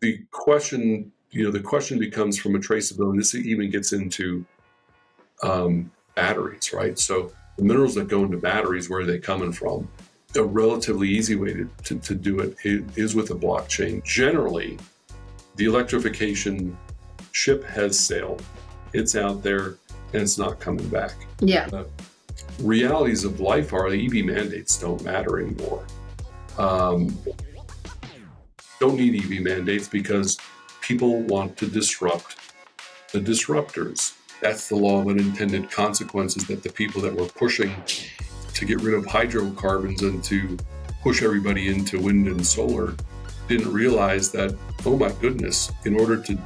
the question, the question becomes from a traceability. This even gets into batteries, right? So the minerals that go into batteries, where are they coming from? A relatively easy way to do it is with a blockchain. Generally, the electrification ship has sailed. It's out there and it's not coming back. Yeah. The realities of life are the EV mandates don't matter anymore. Don't need EV mandates because people want to disrupt the disruptors. That's the law of unintended consequences, that the people that were pushing to get rid of hydrocarbons and to push everybody into wind and solar didn't realize that, oh my goodness, in order to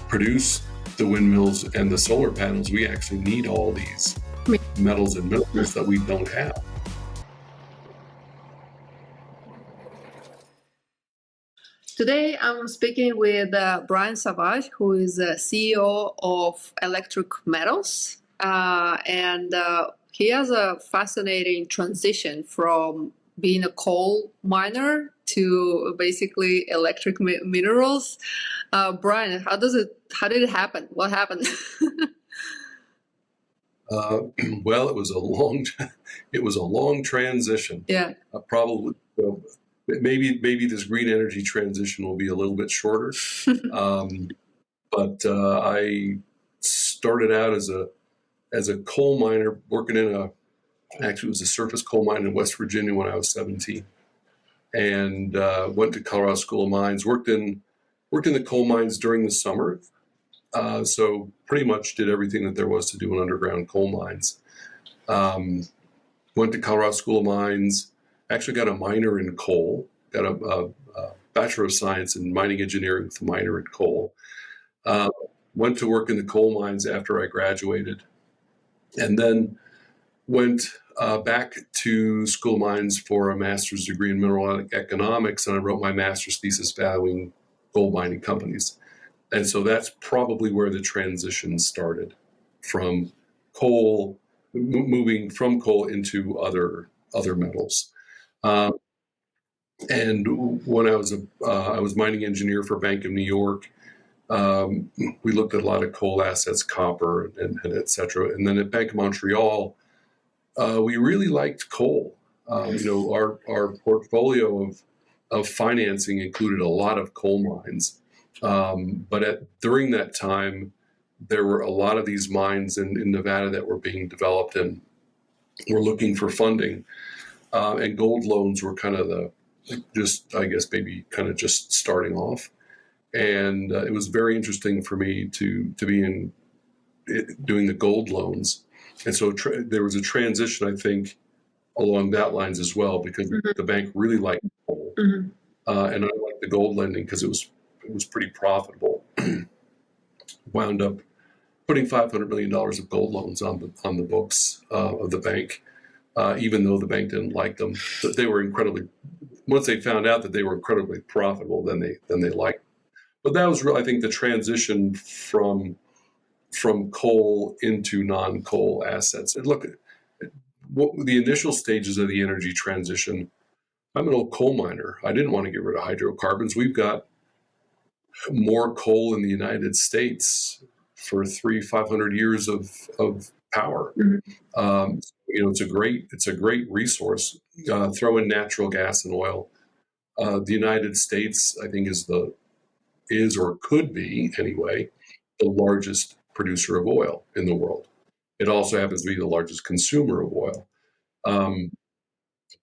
produce the windmills and the solar panels, we actually need all these metals and minerals that we don't have. Today, I'm speaking with Brian Savage, who is the CEO of Electric Metals. And he has a fascinating transition from being a coal miner to basically electric minerals. Brian, how did it happen? What happened? Well, it was a long transition. Yeah. Probably. Maybe this green energy transition will be a little bit shorter, but I started out as a coal miner, working actually it was a surface coal mine in West Virginia when I was 17, and went to Colorado School of Mines. Worked in the coal mines during the summer, so pretty much did everything that there was to do in underground coal mines. Went to Colorado School of Mines. Actually got a minor in coal, got a Bachelor of Science in Mining Engineering with a minor in coal. Went to work in the coal mines after I graduated, and then went back to School of Mines for a master's degree in mineral economics, and I wrote my master's thesis valuing gold mining companies. And so that's probably where the transition started, from coal, moving from coal into other metals. And when I was mining engineer for Bank of New York, we looked at a lot of coal assets, copper and et cetera. And then at Bank of Montreal, we really liked coal. Our portfolio of financing included a lot of coal mines. But during that time, there were a lot of these mines in Nevada that were being developed and were looking for funding. And gold loans were kind of just starting off. And it was very interesting for me to be doing the gold loans. And so there was a transition, I think, along that lines as well, because the bank really liked gold. And I liked the gold lending because it was pretty profitable. Wound up putting $500 million of gold loans on the books of the bank. Even though the bank didn't like them, they were once they found out that they were incredibly profitable, then they liked them. But that was really, I think, the transition from coal into non-coal assets. And look, the initial stages of the energy transition, I'm an old coal miner. I didn't want to get rid of hydrocarbons. We've got more coal in the United States for 500 years of power. It's a great resource. Throw in natural gas and oil. The United States, I think, is or could be anyway the largest producer of oil in the world. It also happens to be the largest consumer of oil.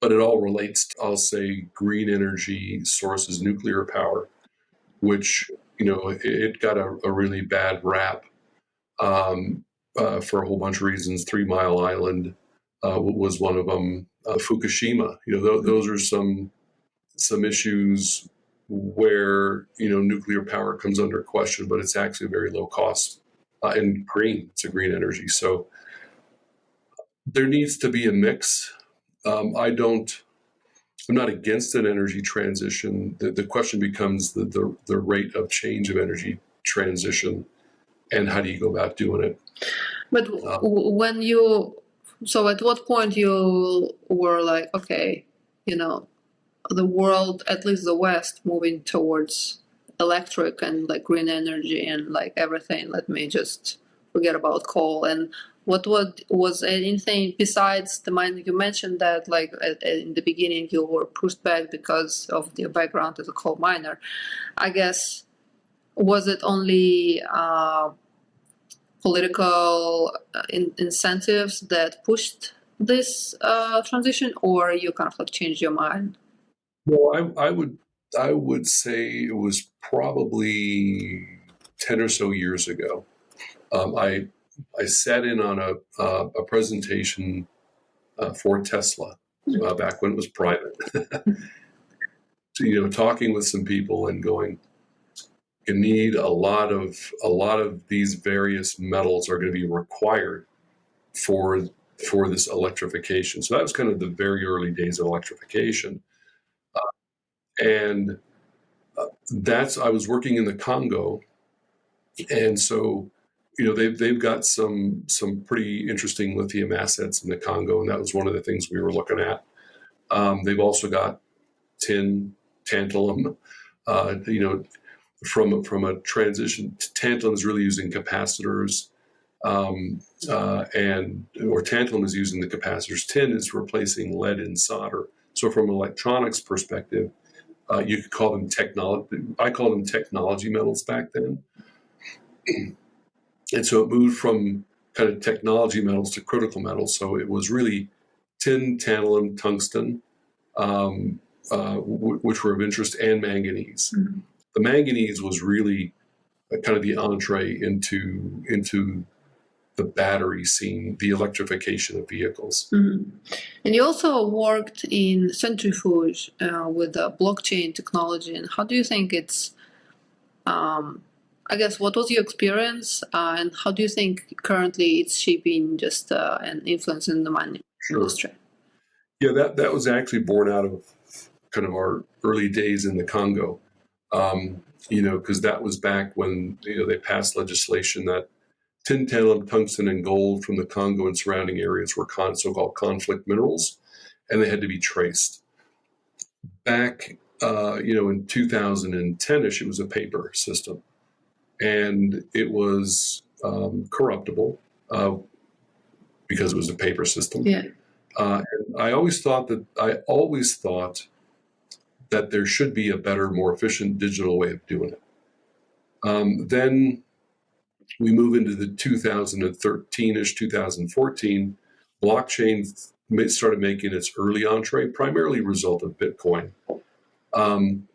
But it all relates to, I'll say, green energy sources, nuclear power, which it got a really bad rap. For a whole bunch of reasons. 3 Mile Island was one of them. Fukushima, those are some issues where nuclear power comes under question, but it's actually very low cost and green. It's a green energy, so there needs to be a mix. I'm not against an energy transition. The question becomes the rate of change of energy transition, and how do you go about doing it? But at what point you were like, okay, the world, at least the West, moving towards electric and like green energy and like everything. Let me just forget about coal. And what was anything besides the mining? You mentioned that like in the beginning you were pushed back because of your background as a coal miner. I guess, was it only political incentives that pushed this transition, or you kind of like changed your mind? Well, I would say it was probably 10 or so years ago. I sat in on a presentation for Tesla back when it was private. So, talking with some people and going, you need a lot of these various metals are going to be required for this electrification. So that was kind of the very early days of electrification, and I was working in the Congo, and so they've got some pretty interesting lithium assets in the Congo, and that was one of the things we were looking at. They've also got tin, tantalum. From a transition, tantalum is really using capacitors, or tantalum is using the capacitors. Tin is replacing lead in solder. So from an electronics perspective, you could call them technology. I called them technology metals back then. And so it moved from kind of technology metals to critical metals. So it was really tin, tantalum, tungsten, which were of interest, and manganese. Mm-hmm. The manganese was really kind of the entree into the battery scene, the electrification of vehicles. Mm-hmm. And you also worked in centrifuge with blockchain technology. And how do you think it's, I guess, what was your experience and how do you think currently it's shaping just and influencing the mining industry? Yeah, that was actually born out of kind of our early days in the Congo, because that was back when they passed legislation that tin, tantalum, tungsten, and gold from the Congo and surrounding areas were so-called conflict minerals, and they had to be traced. Back, in 2010-ish, it was a paper system, and it was corruptible because it was a paper system. Yeah. And I always thought that there should be a better, more efficient digital way of doing it. Then we move into the 2013-ish, 2014, blockchain started making its early entree, primarily a result of Bitcoin. And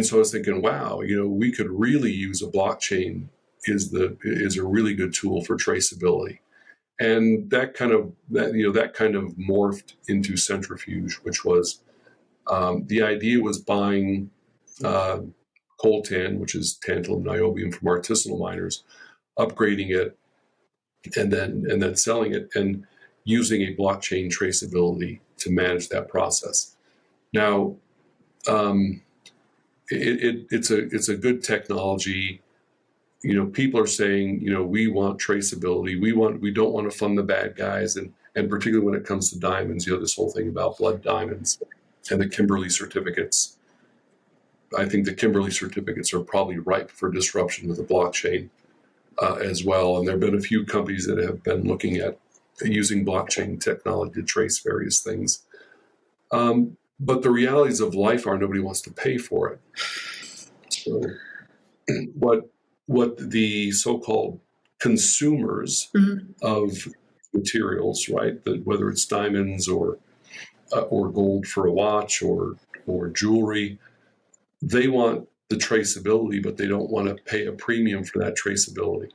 so I was thinking, wow, we could really use a blockchain is a really good tool for traceability. And that kind of morphed into centrifuge, which was the idea was buying coltan, which is tantalum, niobium from artisanal miners, upgrading it, and then selling it, and using a blockchain traceability to manage that process. Now, it's a good technology. People are saying, we want traceability. We don't want to fund the bad guys, and particularly when it comes to diamonds, this whole thing about blood diamonds and the Kimberley certificates. I think the Kimberley certificates are probably ripe for disruption with the blockchain as well. And there have been a few companies that have been looking at using blockchain technology to trace various things. But the realities of life are nobody wants to pay for it. So what the so-called consumers of materials, right, whether it's diamonds or gold for a watch or jewelry, they want the traceability, but they don't want to pay a premium for that traceability.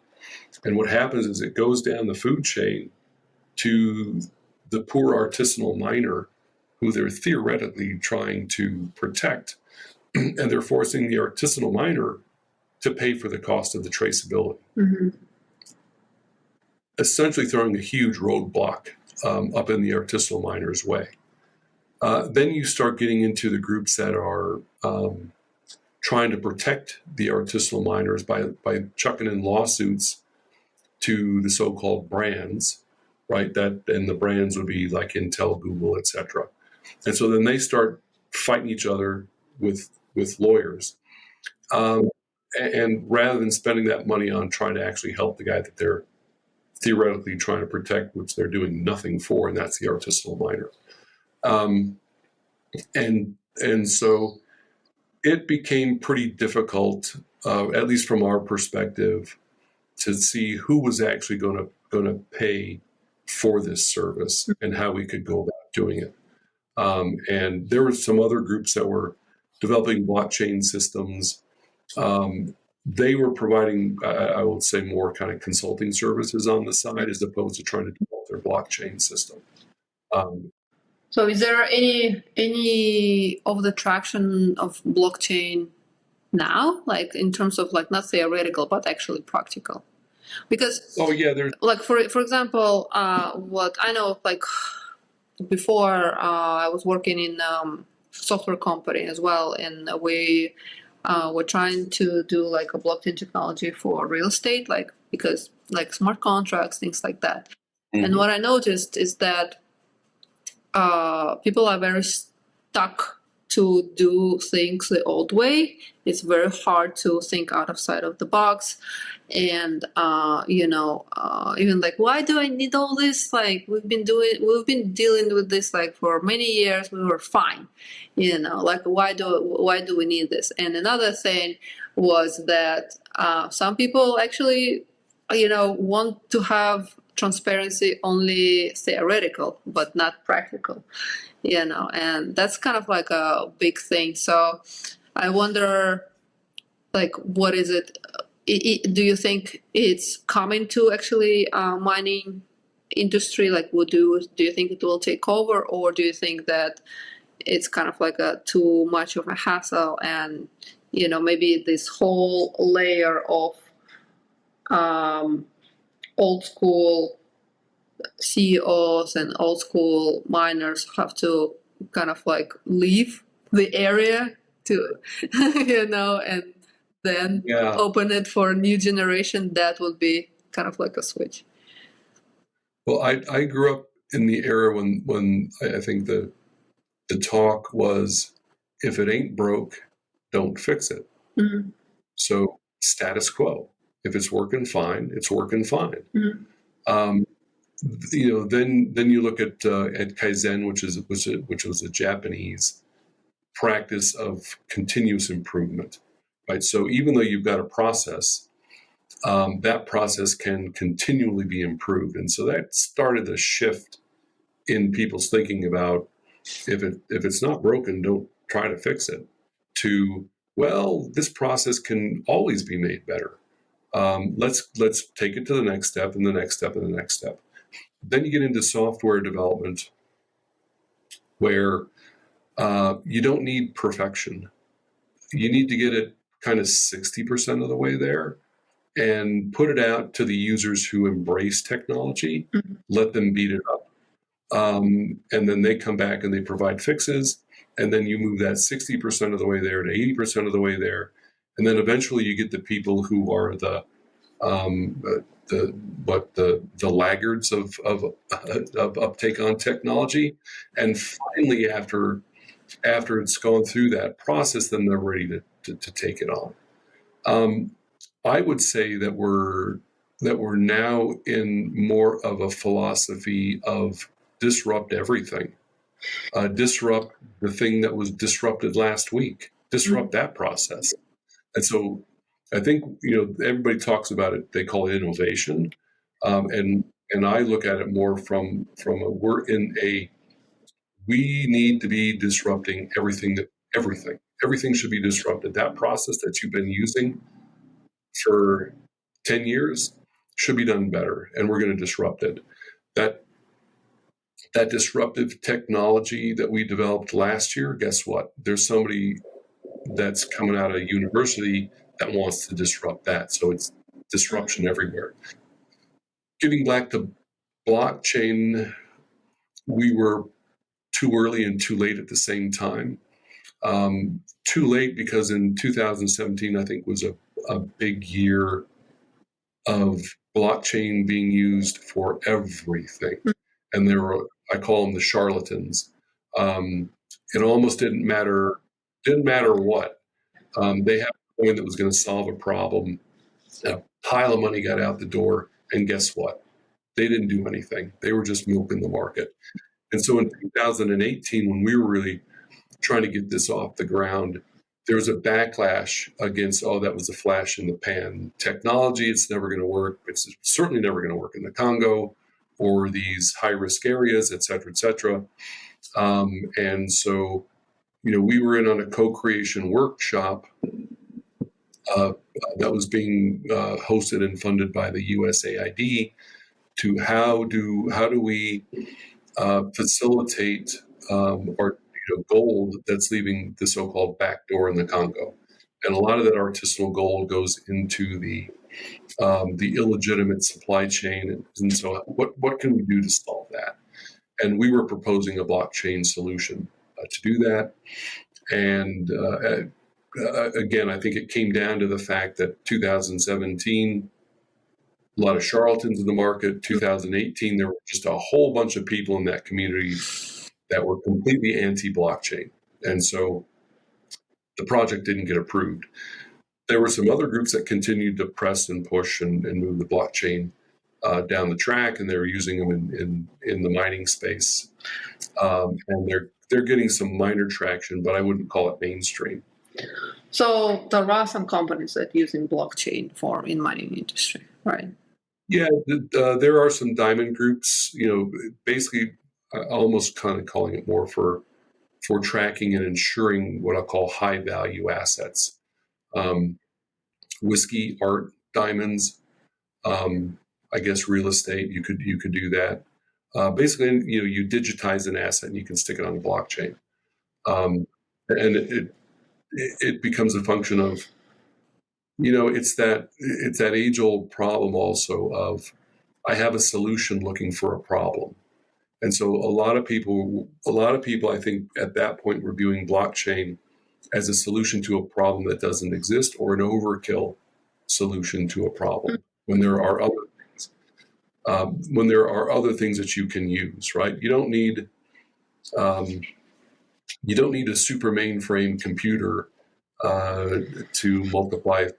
And what happens is it goes down the food chain to the poor artisanal miner who they're theoretically trying to protect, and they're forcing the artisanal miner to pay for the cost of the traceability. Mm-hmm. Essentially throwing a huge roadblock up in the artisanal miner's way. Then you start getting into the groups that are trying to protect the artisanal miners by chucking in lawsuits to the so-called brands, right? And the brands would be like Intel, Google, etc. And so then they start fighting each other with lawyers. and rather than spending that money on trying to actually help the guy that they're theoretically trying to protect, which they're doing nothing for, and that's the artisanal miner. And so it became pretty difficult, at least from our perspective, to see who was actually going to pay for this service and how we could go about doing it. And there were some other groups that were developing blockchain systems. They were providing, I would say, more kind of consulting services on the side as opposed to trying to develop their blockchain system. So is there any of the traction of blockchain now, like in terms of like not theoretical but actually practical? Because There's like for example, what I know, like before I was working in software company as well, and we were trying to do like a blockchain technology for real estate, like because like smart contracts, things like that. And what I noticed is that people are very stuck to do things the old way. It's very hard to think outside of the box. And even like, why do I need all this? Like we've been dealing with this like for many years. We were fine, like why do we need this? And another thing was that some people actually want to have transparency only theoretical but not practical, and that's kind of like a big thing. So I wonder, like, what is it? Do you think it's coming to actually mining industry? Like, do you think it will take over, or do you think that it's kind of like a too much of a hassle, and maybe this whole layer of old school CEOs and old school miners have to kind of like leave the area to, and then open it for a new generation? That would be kind of like a switch. Well, I grew up in the era when I think the talk was, if it ain't broke, don't fix it. Mm-hmm. So status quo. If it's working fine, it's working fine. Mm-hmm. Then you look at Kaizen, which was a Japanese practice of continuous improvement, right? So even though you've got a process, that process can continually be improved, and so that started a shift in people's thinking about if it's not broken, don't try to fix it. To, well, this process can always be made better. Let's take it to the next step, and the next step, and the next step. Then you get into software development, where you don't need perfection. You need to get it kind of 60% of the way there and put it out to the users who embrace technology, let them beat it up. And then they come back and they provide fixes. And then you move that 60% of the way there to 80% of the way there. And then eventually you get the people who are the laggards of uptake on technology. And finally, after it's gone through that process, then they're ready to take it on. I would say that we're now in more of a philosophy of disrupt everything. Disrupt the thing that was disrupted last week. Disrupt that process. And so I think, everybody talks about it, they call it innovation. And I look at it more from we need to be disrupting everything. Everything should be disrupted. That process that you've been using for 10 years should be done better, and we're going to disrupt it. That disruptive technology that we developed last year, guess what? There's somebody that's coming out of university that wants to disrupt that. So it's disruption everywhere. Getting back to blockchain, we were too early and too late at the same time. Too late because in 2017, I think, was a big year of blockchain being used for everything. And there were, I call them the charlatans. It almost didn't matter what. They have coin that was going to solve a problem. A pile of money got out the door, and guess what? They didn't do anything. They were just milking the market. And so in 2018, when we were really trying to get this off the ground, there was a backlash against, oh, that was a flash in the pan technology. It's never going to work. It's certainly never going to work in the Congo or these high risk areas, et cetera, et cetera. And so, we were in on a co-creation workshop that was being hosted and funded by the USAID to how do we facilitate our gold that's leaving the so-called back door in the Congo, and a lot of that artisanal gold goes into the illegitimate supply chain. And so, what can we do to solve that? And we were proposing a blockchain solution to do that. And again, I think it came down to the fact that 2017, a lot of charlatans in the market. 2018, there were just a whole bunch of people in that community that were completely anti-blockchain. And so the project didn't get approved. There were some other groups that continued to press and push and move the blockchain down the track, and they were using them in the mining space. And they're getting some minor traction, but I wouldn't call it mainstream. So there are some companies that using blockchain for in mining industry, right? Yeah, there are some diamond groups, basically almost kind of calling it more for tracking and ensuring what I'll call high value assets. Whiskey, art, diamonds, I guess real estate, you could do that. Basically, you digitize an asset and you can stick it on the blockchain. And it becomes a function of, it's that age old problem also of, I have a solution looking for a problem. And so a lot of people, I think at that point were viewing blockchain as a solution to a problem that doesn't exist, or an overkill solution to a problem, when there are other things. When there are other things that you can use, right? You don't need a super mainframe computer to multiply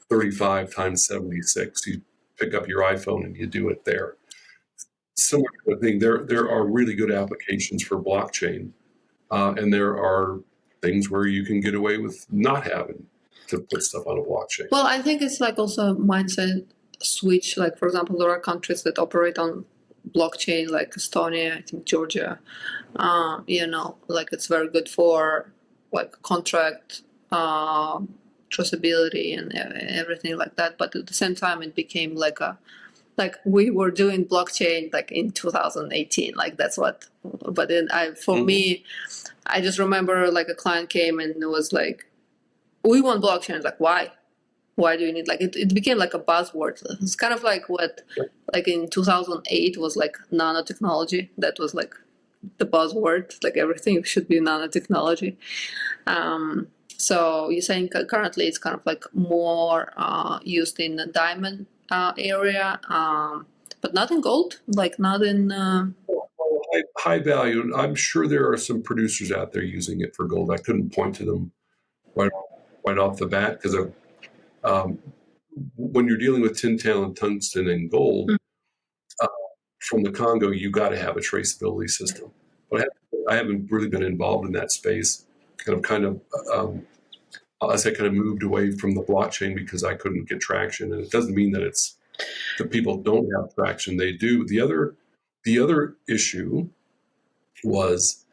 35 times 76. You pick up your iPhone and you do it there. Similar to a thing, there are really good applications for blockchain, and there are things where you can get away with not having to put stuff on a blockchain. Well, I think it's like also a mindset switch. Like, for example, there are countries that operate on blockchain, like Estonia, I think Georgia. Like it's very good for like contract traceability and everything like that. But at the same time, it became like we were doing blockchain like in 2018. Like that's what. But then me, I just remember like a client came and it was like, we want blockchain. Like, why? Why do you need, like, it became like a buzzword. It's kind of like what, like in 2008 was like nanotechnology. That was like the buzzword, like everything should be nanotechnology. So you're saying currently it's kind of like more used in the diamond area, but not in gold, like not in... High value. I'm sure there are some producers out there using it for gold. I couldn't point to them right off the bat, because when you're dealing with tintal, tungsten, and gold from the Congo, you got to have a traceability system. But I haven't really been involved in that space. Kind of as I kind of moved away from the blockchain because I couldn't get traction, and it doesn't mean that people don't have traction. They do. The other issue was,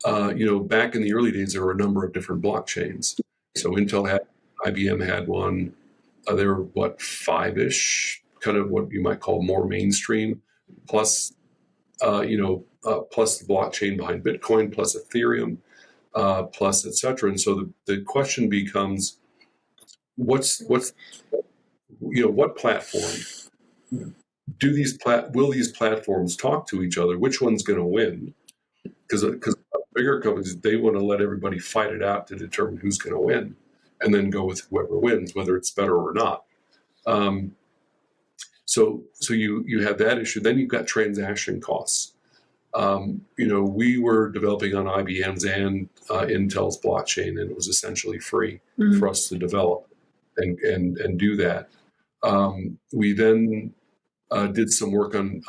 back in the early days, there were a number of different blockchains. So Intel had, IBM had one. There were 5-ish, kind of what you might call more mainstream, plus plus the blockchain behind Bitcoin, plus Ethereum, plus et cetera. And so the question becomes, what platform will these platforms talk to each other? Which one's going to win? Because bigger companies, they want to let everybody fight it out to determine who's going to win, and then go with whoever wins, whether it's better or not. So you have that issue. Then you've got transaction costs. We were developing on IBM's and Intel's blockchain, and it was essentially free for us to develop. and do that. We then did some work on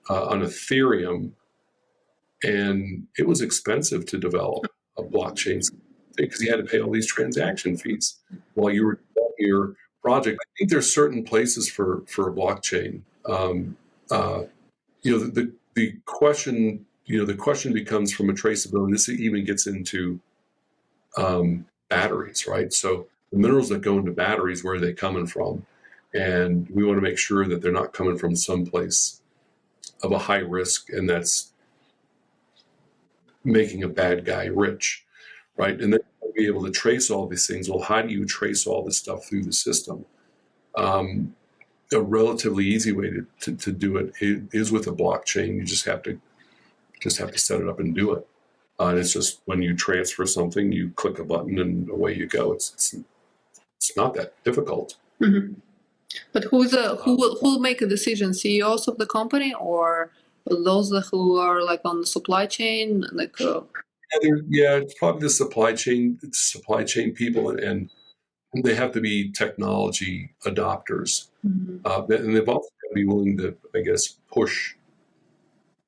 Ethereum, and it was expensive to develop a blockchain because you had to pay all these transaction fees while you were developing your project. I think there's certain places for a blockchain. The question becomes from a traceability. This even gets into batteries, right? So the minerals that go into batteries, where are they coming from? And we want to make sure that they're not coming from someplace of a high risk, and that's making a bad guy rich, right? And then be able to trace all these things. Well, how do you trace all this stuff through the system? A relatively easy way to do it is with a blockchain. You just have to set it up and do it. And it's just when you transfer something, you click a button and away you go. It's not that difficult. Mm-hmm. But who'll make a decision? CEOs of the company, or those who are like on the supply chain? It's probably the supply chain people, and they have to be technology adopters, and they've also got to be willing to, I guess, push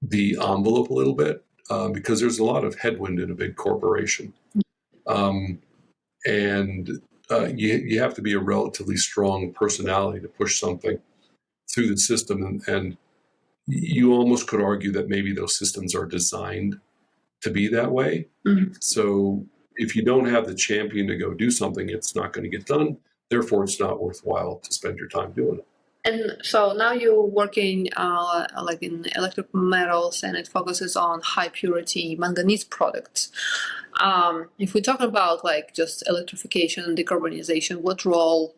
the envelope a little bit, because there's a lot of headwind in a big corporation, and you have to be a relatively strong personality to push something through the system, and you almost could argue that maybe those systems are designed to be that way. Mm-hmm. So if you don't have the champion to go do something, it's not going to get done. Therefore, it's not worthwhile to spend your time doing it. And so now you're working like in electric metals, and it focuses on high purity manganese products. If we talk about like just electrification and decarbonization, what role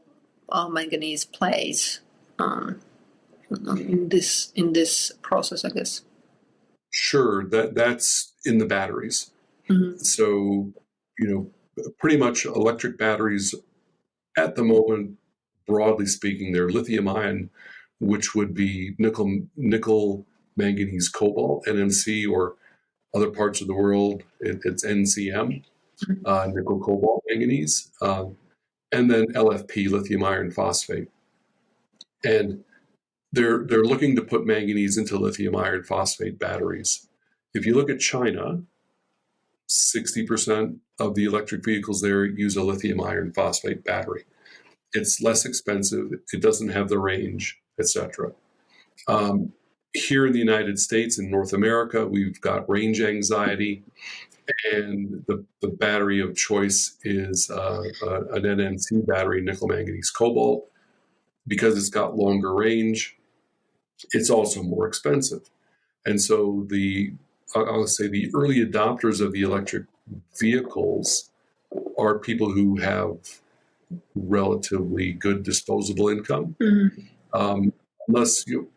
manganese plays in this process, I guess? Sure, that's in the batteries. Mm-hmm. So, pretty much electric batteries at the moment, broadly speaking, they're lithium ion, which would be nickel, manganese, cobalt, NMC, or other parts of the world, it's NCM, nickel, cobalt, manganese, and then LFP, lithium iron phosphate. And they're looking to put manganese into lithium iron phosphate batteries. If you look at China, 60% of the electric vehicles there use a lithium iron phosphate battery. It's less expensive, it doesn't have the range, etc. Here in the United States and North America, we've got range anxiety, and the battery of choice is an NMC battery, nickel, manganese, cobalt. Because it's got longer range, it's also more expensive. And so I'll say the early adopters of the electric vehicles are people who have relatively good disposable income, unless you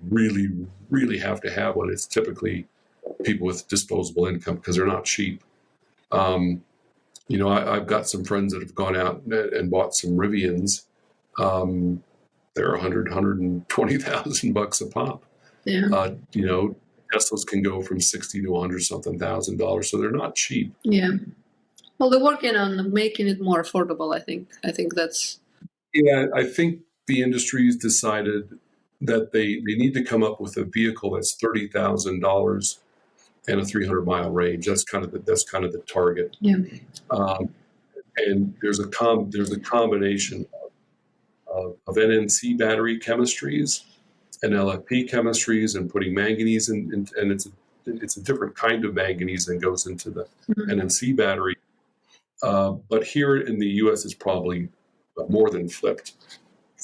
really, really have to have one. It's typically people with disposable income because they're not cheap. I've got some friends that have gone out and bought some Rivians. They're $120,000 a pop. Yeah. Teslas can go from $60,000 to $100-something thousand, so they're not cheap. Yeah. Well, they're working on making it more affordable, I think. I think that's... Yeah, I think the industry's decided that they need to come up with a vehicle that's $30,000 and a 300-mile range. That's kind of the target. Yeah. And there's a combination of NMC battery chemistries and LFP chemistries, and putting manganese in, and it's a different kind of manganese that goes into the NMC battery. But here in the U.S., it's probably more than flipped.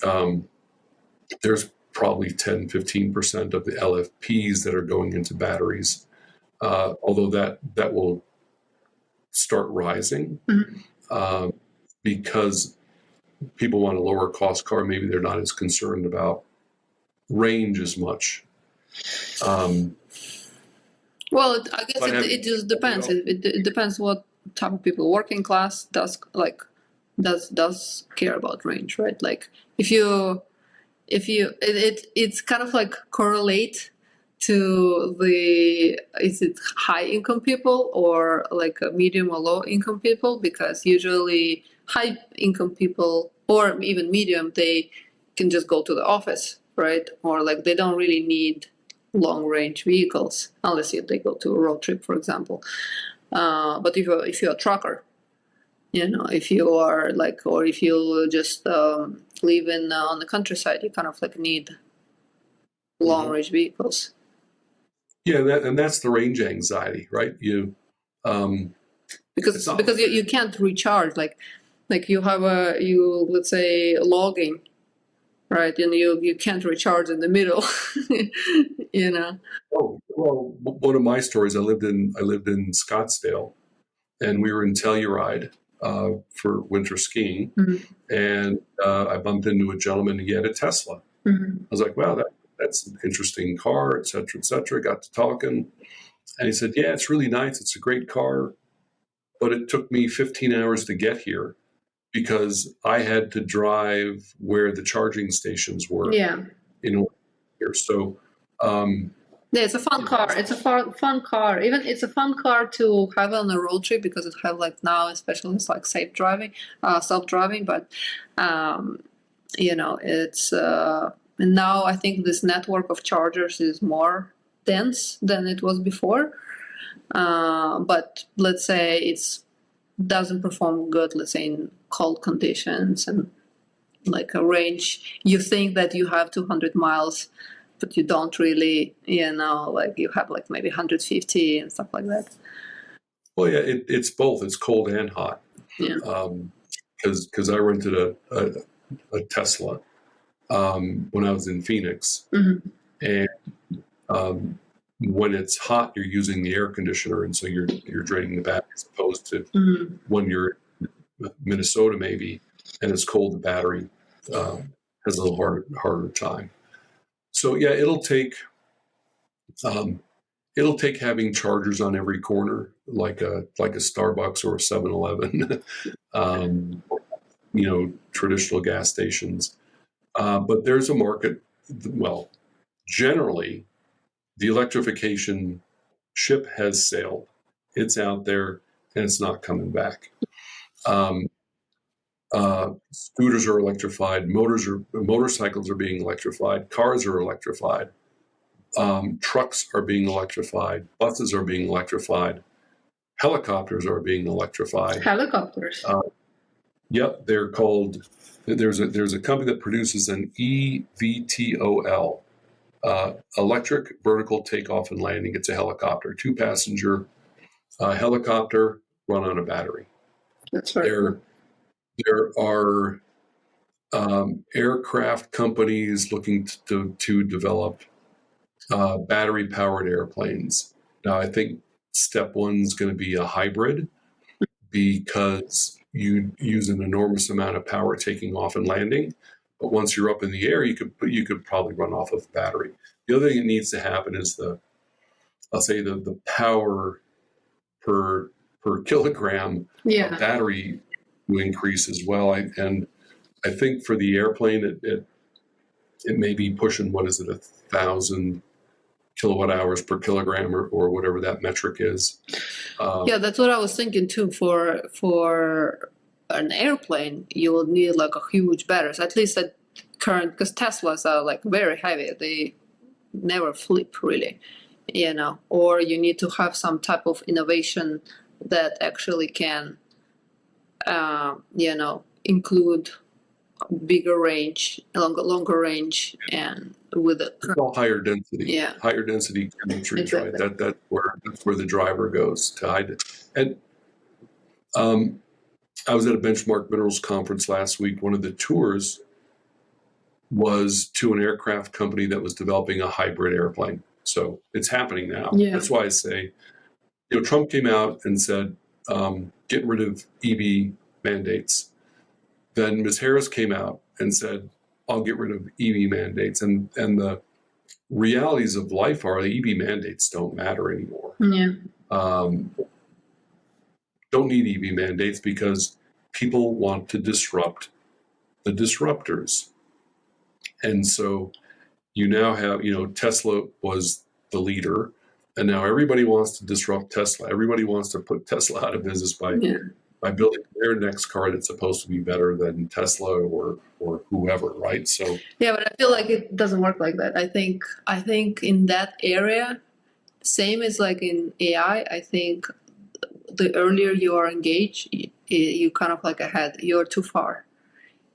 There's probably 10-15% of the LFPs that are going into batteries, although that will start rising because people want a lower cost car. Maybe they're not as concerned about range as much. Well, I guess it just depends. It depends what type of people. Working class does care about range, right? Like if you it's kind of like correlate to is it high income people or like medium or low income people, because usually high income people or even medium, they can just go to the office, right? Or like they don't really need long range vehicles unless they go to a road trip, for example. But if you're a trucker, if you are like, or if you just live in on the countryside, you kind of like need long range vehicles. Yeah, and that's the range anxiety, right? Because you can't recharge, like you have let's say logging, right? And you can't recharge in the middle. Oh, well, one of my stories, I lived in Scottsdale, and we were in Telluride for winter skiing, and I bumped into a gentleman. He had a Tesla. I was like, wow, that's an interesting car, et cetera, et cetera. Got to talking, and he said, yeah, it's really nice. It's a great car, but it took me 15 hours to get here because I had to drive where the charging stations were. Yeah. In order here. So, yeah, it's a fun car. It's a fun car. Even it's a fun car to have on a road trip because it have like now, especially it's like self-driving. But it's and now I think this network of chargers is more dense than it was before. But let's say it's doesn't perform good. Let's say in cold conditions and like a range. You think that you have 200 miles. But you don't really, like you have like maybe 150 and stuff like that. Well, yeah, it's both. It's cold and hot. Yeah. Because I rented a Tesla when I was in Phoenix, and when it's hot, you're using the air conditioner, and so you're draining the battery, as opposed to when you're in Minnesota maybe, and it's cold, the battery has a little harder time. So yeah, it'll take having chargers on every corner, like a Starbucks or a 7-Eleven, traditional gas stations. But there's a market. Well, generally, the electrification ship has sailed. It's out there and it's not coming back. Scooters are electrified. Motorcycles are being electrified. Cars are electrified. Trucks are being electrified. Buses are being electrified. Helicopters are being electrified. Helicopters. Yep, they're called. There's a company that produces an EVTOL, electric vertical takeoff and landing. It's a helicopter, 2-passenger helicopter run on a battery. That's right. There are aircraft companies looking to develop battery-powered airplanes. Now, I think step one's going to be a hybrid because you use an enormous amount of power taking off and landing. But once you're up in the air, you could probably run off of battery. The other thing that needs to happen is the power per kilogram of battery to increase as well. And I think for the airplane, it may be pushing, 1,000 kilowatt hours per kilogram or whatever that metric is. That's what I was thinking too. For an airplane, you will need like a huge batteries, at least at current, because Teslas are like very heavy. They never flip really, or you need to have some type of innovation that actually can, include bigger range, longer range, and with a higher density, higher density chemistries, exactly. Right? That's where the driver goes to hide it. And I was at a Benchmark Minerals conference last week. One of the tours was to an aircraft company that was developing a hybrid airplane. So it's happening now. Yeah. That's why I say, Trump came out and said, get rid of EV mandates. Then Ms. Harris came out and said, I'll get rid of EV mandates. And the realities of life are the EV mandates don't matter anymore. Yeah. Don't need EV mandates because people want to disrupt the disruptors. And so you now have, Tesla was the leader, and now everybody wants to disrupt Tesla. Everybody wants to put Tesla out of business by by building their next car that's supposed to be better than Tesla or whoever, right? So Yeah, but I feel like it doesn't work like that. I think in that area, same as like in AI, I think the earlier you are engaged, you kind of like ahead. You're too far.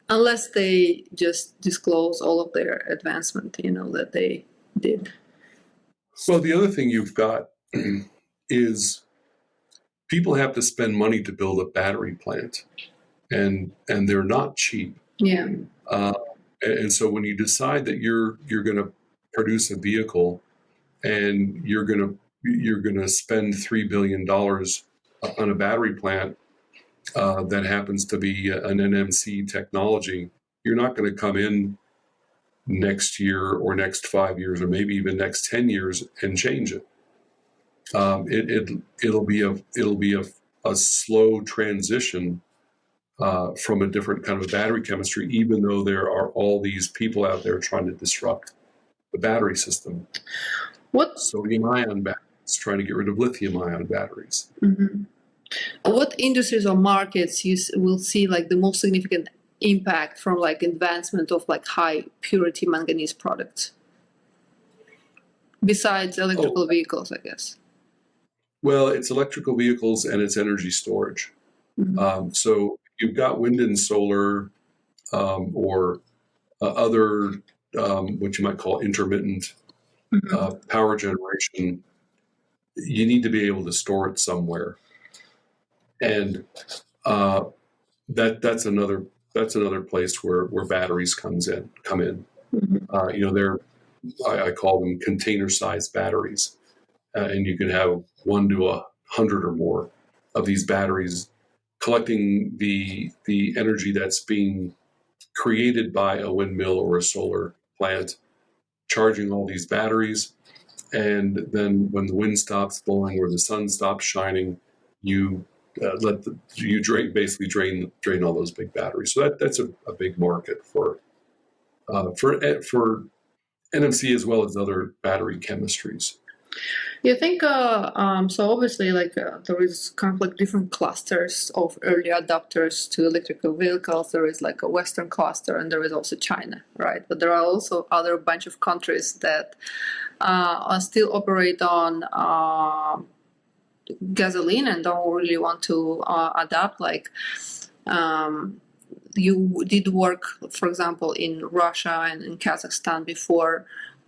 Unless they just disclose all of their advancement, that they did. well, the other thing you've got is people have to spend money to build a battery plant, and they're not cheap. Yeah. Uh, and so when you decide that you're going to produce a vehicle and you're going to spend $3 billion on a battery plant that happens to be an NMC technology, you're not going to come in next year or next 5 years or maybe even next 10 years and change it. It'll be a slow transition from a different kind of battery chemistry, even though there are all these people out there trying to disrupt the battery system. What Sodium-ion batteries, trying to get rid of lithium-ion batteries. mhm. What industries or markets will see like the most significant impact from like advancement of like high purity manganese products besides electrical vehicles, I guess? Well, it's electrical vehicles and it's energy storage. Mhm. So you've got wind and solar or other what you might call intermittent Mhm. power generation. You need to be able to store it somewhere, and uh, that's another place where batteries come in. Mhm. They're I call them container-sized batteries, and you can have 1 to 100 or more of these batteries collecting the energy that's being created by a windmill or a solar plant, charging all these batteries, and then when the wind stops blowing or the sun stops shining, you basically drain all those big batteries. So that's a big market for NMC as well as other battery chemistries. You think so? Obviously, like there is kind of like different clusters of early adopters to electrical vehicles. There is like a Western cluster, and there is also China, right? But there are also other bunch of countries that still operate on gasoline and don't really want to adapt. Like you did work, for example, in Russia and in Kazakhstan before.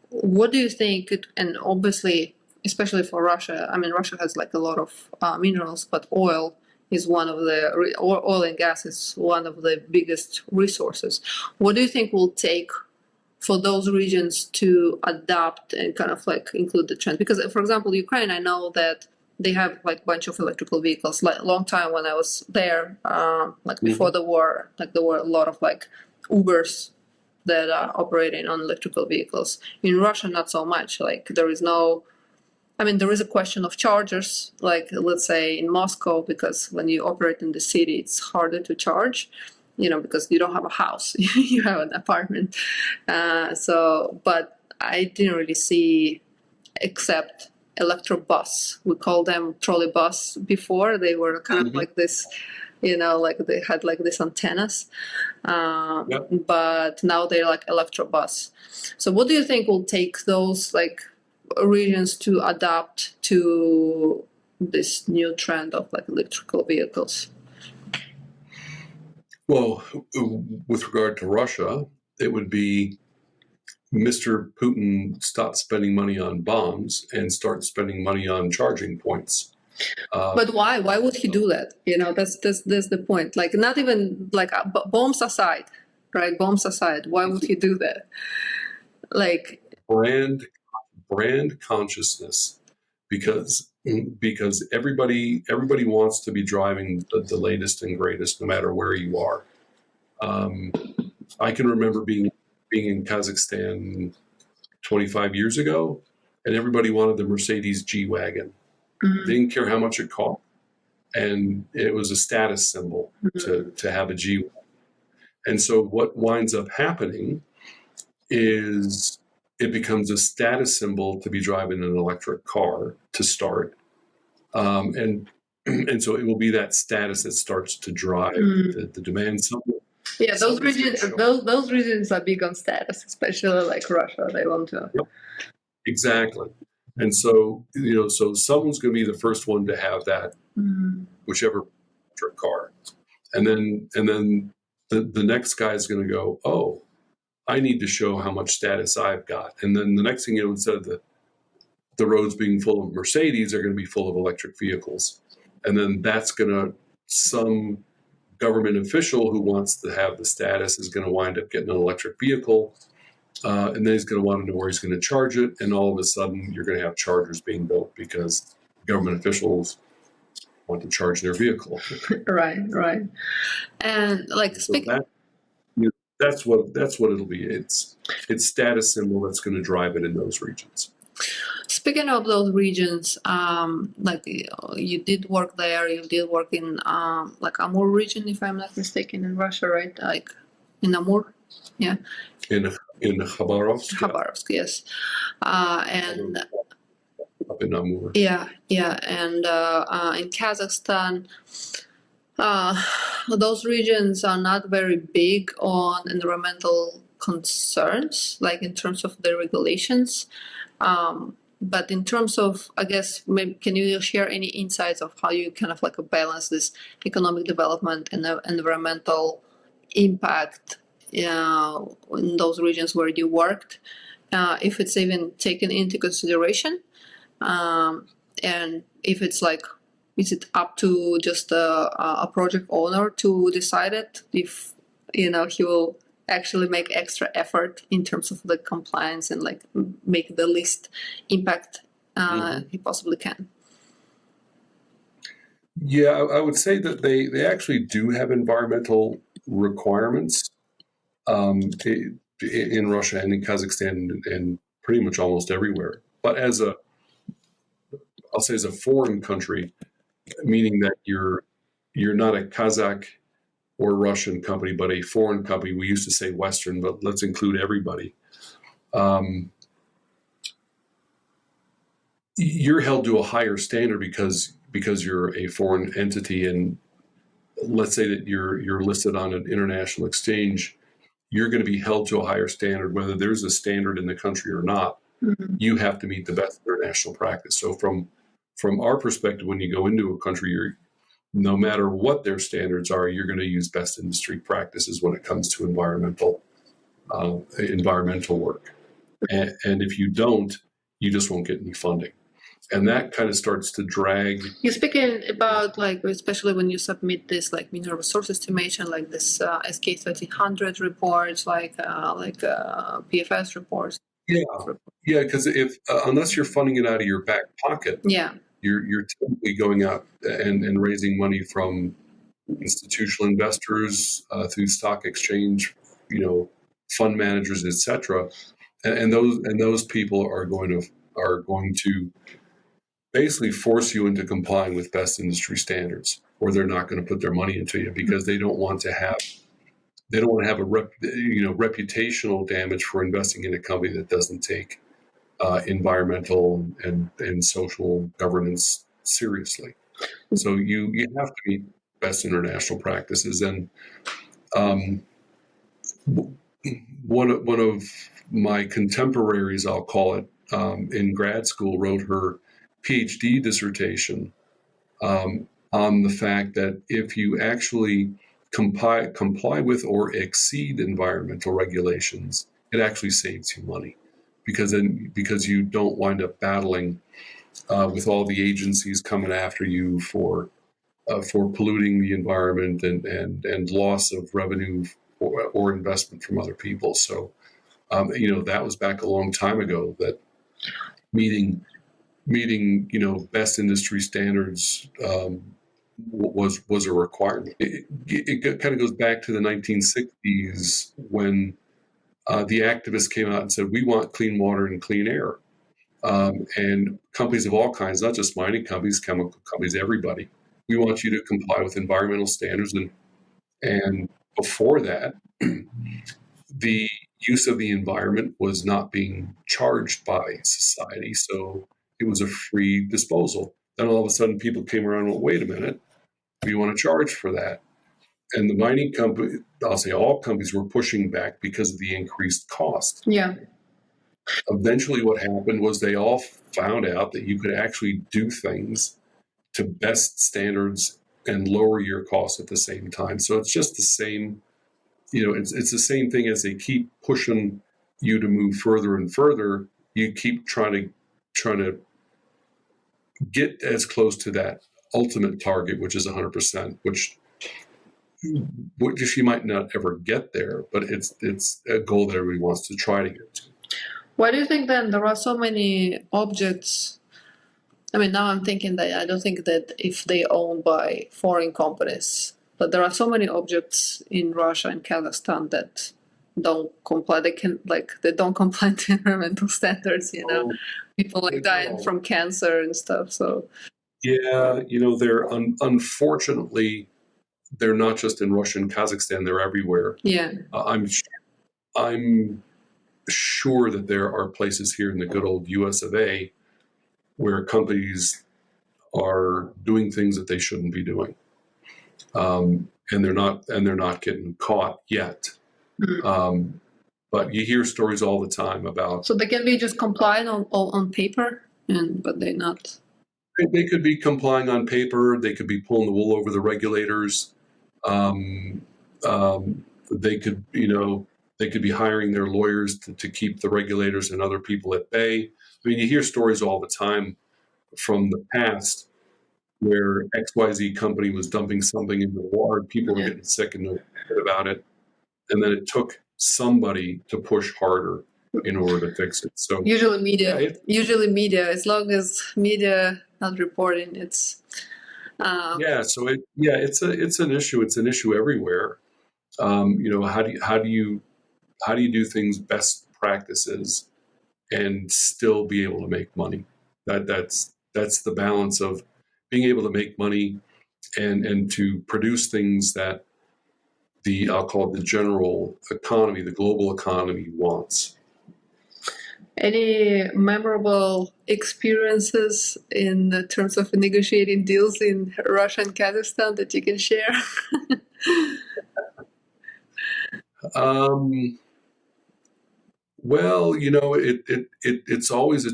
What do you think? And obviously, especially for Russia, I mean, Russia has like a lot of minerals, but oil is one of the oil and gas is one of the biggest resources. What do you think will take for those regions to adapt and kind of like include the trend? Because, for example, Ukraine, I know that they have like a bunch of electrical vehicles. Like a long time when I was there, like before the war, like there were a lot of like Ubers that are operating on electrical vehicles. In Russia, not so much. Like there is no, I mean, there is a question of chargers, like let's say in Moscow, because when you operate in the city, it's harder to charge, because you don't have a house, you have an apartment. But I didn't really see except electrobus. We call them trolley bus before. They were kind of like this, like they had like these antennas. Yep. But now they're like electrobus. So what do you think will take those like regions to adapt to this new trend of like electrical vehicles? Well, with regard to Russia, it would be Mr. Putin stop spending money on bombs and start spending money on charging points. But why? Why would he do that? That's the point. Like not even like bombs aside, right? Bombs aside, why would he do that? Like brand consciousness, because everybody wants to be driving the latest and greatest, no matter where you are. I can remember being in Kazakhstan 25 years ago, and everybody wanted the Mercedes G-Wagon. They didn't care how much it cost, and it was a status symbol to have a G-Wagon. And so what winds up happening is it becomes a status symbol to be driving an electric car to start. And and so it will be that status that starts to drive the demand. Yeah, those Someone's gonna regions, show. those regions are big on status, especially like Russia. They want to. Yep, exactly. And so, so someone's going to be the first one to have that, whichever car, and then the next guy is going to go, oh, I need to show how much status I've got, and then the next thing you know, instead of the roads being full of Mercedes, they're going to be full of electric vehicles, and then that's going to some government official who wants to have the status is going to wind up getting an electric vehicle. And then he's going to want to know where he's going to charge it. And all of a sudden, you're going to have chargers being built because government officials want to charge their vehicle. Right. And like So that's what it'll be. It's status symbol that's going to drive it in those regions. Speaking of those regions, like you did work there, you did work in like Amur region, if I'm not mistaken, in Russia, right? Like in Amur, yeah. In Khabarovsk. Khabarovsk, yes. And up in Amur. Yeah, and in Kazakhstan, those regions are not very big on environmental concerns, like in terms of the regulations. But in terms of, I guess, maybe, can you share any insights of how you kind of like balance this economic development and the environmental impact in those regions where you worked, if it's even taken into consideration, and if it's like, is it up to just a project owner to decide it, if he will actually make extra effort in terms of the compliance and like make the least impact he possibly can? Yeah, I would say that they actually do have environmental requirements in Russia and in Kazakhstan and pretty much almost everywhere. But I'll say as a foreign country, meaning that you're not a Kazakh or Russian company, but a foreign company. We used to say Western, but let's include everybody. You're held to a higher standard because you're a foreign entity, and let's say that you're listed on an international exchange. You're going to be held to a higher standard, whether there's a standard in the country or not. You have to meet the best international practice. So from our perspective, when you go into a country, no matter what their standards are, you're going to use best industry practices when it comes to environmental work. And if you don't, you just won't get any funding. And that kind of starts to drag. You're speaking about like, especially when you submit this like mineral resource estimation, like this SK 1300 reports, like PFS reports. Yeah, because if unless you're funding it out of your back pocket, you're typically going out and raising money from institutional investors through stock exchange, fund managers, etc. And those people are going to basically force you into complying with best industry standards, or they're not going to put their money into you because they don't want to have a reputational damage for investing in a company that doesn't take environmental and social governance seriously. So you have to meet best international practices. And one of my contemporaries, I'll call it, in grad school, wrote her PhD dissertation on the fact that if you actually comply with or exceed environmental regulations, it actually saves you money, because you don't wind up battling with all the agencies coming after you for polluting the environment and loss of revenue or investment from other people. So that was back a long time ago, that meeting best industry standards was a requirement. It kind of goes back to the 1960s when the activists came out and said, we want clean water and clean air. And companies of all kinds, not just mining companies, chemical companies, everybody, we want you to comply with environmental standards. And before that, the use of the environment was not being charged by society, so it was a free disposal. then all of a sudden people came around and went, wait a minute, we want to charge for that. And the mining company, I'll say all companies were pushing back because of the increased cost. Yeah. Eventually what happened was they all found out that you could actually do things to best standards and lower your costs at the same time. So it's just the same, it's the same thing. As they keep pushing you to move further and further, you keep trying to get as close to that ultimate target, which is 100%, which you might not ever get there, but it's a goal that everybody wants to try to get to. Why do you think then there are so many objects? I mean, now I'm thinking that I don't think that if they owned by foreign companies, but there are so many objects in Russia and Kazakhstan that don't comply. They don't comply to environmental standards. People like dying from cancer and stuff. So yeah, they're unfortunately they're not just in Russia and Kazakhstan; they're everywhere. Yeah, I'm sure that there are places here in the good old U.S. of A. where companies are doing things that they shouldn't be doing, and they're not getting caught yet. Mm. But you hear stories all the time about. So they can be just compliant on paper, but they're not. They could be complying on paper. They could be pulling the wool over the regulators. They could, they could be hiring their lawyers to keep the regulators and other people at bay. I mean, you hear stories all the time from the past where XYZ company was dumping something into the water, people were getting sick and no good about it, and then it took somebody to push harder in order to fix it. So usually media, as long as media not reporting, it's So it's an issue. It's an issue everywhere. How do you do things best practices and still be able to make money? That's the balance of being able to make money and to produce things that I'll call it the general economy, the global economy wants. Any memorable experiences in terms of negotiating deals in Russia and Kazakhstan that you can share? Well, it's always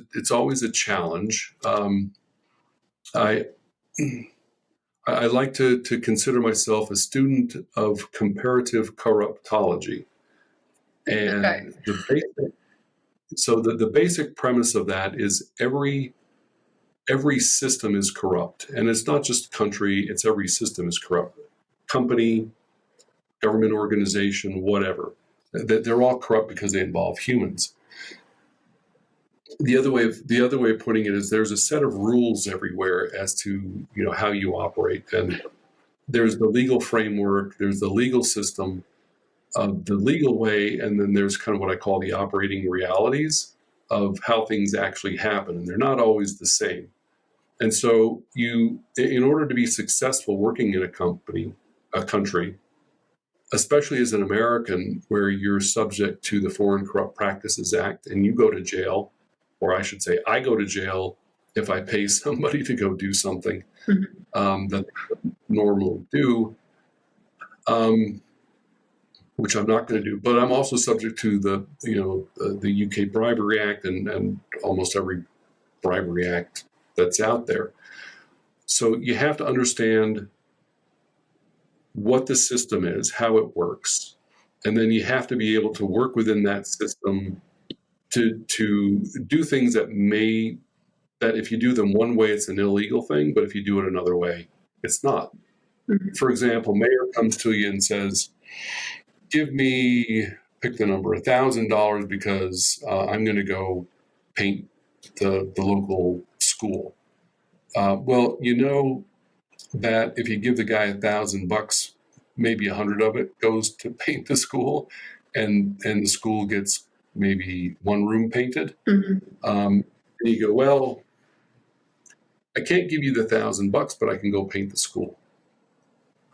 a challenge. I like to consider myself a student of comparative corruptology, and Okay. the basic premise of that is every system is corrupt, and it's not just country; it's every system is corrupt. Company, government organization, whatever. They're all corrupt because they involve humans. The other way of putting it is there's a set of rules everywhere as to how you operate, and there's the legal framework, there's the legal system, the legal way, and then there's kind of what I call the operating realities of how things actually happen, and they're not always the same. And so in order to be successful working in a country, especially as an American, where you're subject to the Foreign Corrupt Practices Act and you go to jail, or I should say, I go to jail if I pay somebody to go do something that they normally do, which I'm not going to do. But I'm also subject to the UK Bribery Act and almost every bribery act that's out there. So you have to understand what the system is, how it works, and then you have to be able to work within that system to do things that if you do them one way, it's an illegal thing, but if you do it another way, it's not. Mm-hmm. For example, mayor comes to you and says, give me, pick the number, $1,000 because I'm going to go paint the local school. Well, that if you give the guy $1,000, maybe 100 of it goes to paint the school, and the school gets maybe one room painted. Mm-hmm. And you go, well, I can't give you the $1,000, but I can go paint the school.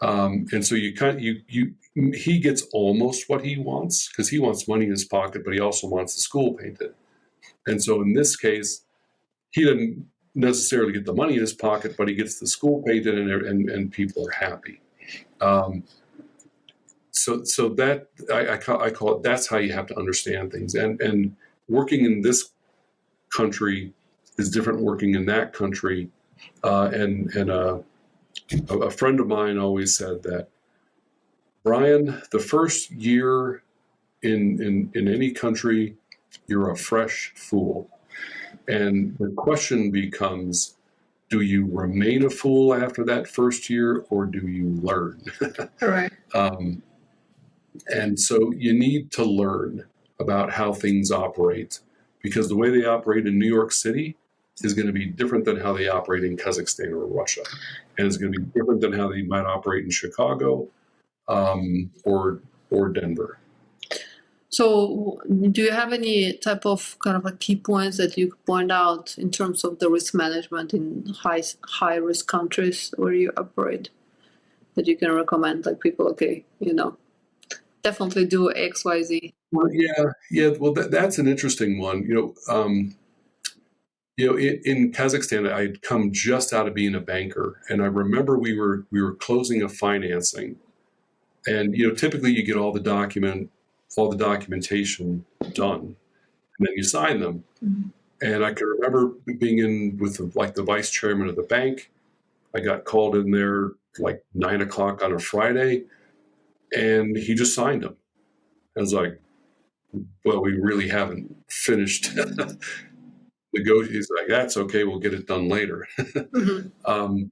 And so he gets almost what he wants, because he wants money in his pocket, but he also wants the school painted. And so in this case, he necessarily get the money in his pocket, but he gets the school paid in, and people are happy. So that I call it. That's how you have to understand things. And working in this country is different working in that country. And a friend of mine always said that, Brian, the first year in any country, you're a fresh fool. And the question becomes, do you remain a fool after that first year, or do you learn? Right. And so you need to learn about how things operate, because the way they operate in New York City is going to be different than how they operate in Kazakhstan or Russia. And it's going to be different than how they might operate in Chicago or Denver. So, do you have any type of kind of key points that you could point out in terms of the risk management in high risk countries where you operate that you can recommend, like people, okay, definitely do X, Y, Z? Well, yeah. Well, that's an interesting one. In Kazakhstan, I'd come just out of being a banker, and I remember we were closing a financing, and typically you get all the documentation done, and then you sign them. Mm-hmm. And I can remember being in with the vice chairman of the bank. I got called in there like 9 o'clock on a Friday, and he just signed them. I was like, well, we really haven't finished He's like, that's okay, we'll get it done later. Mm-hmm.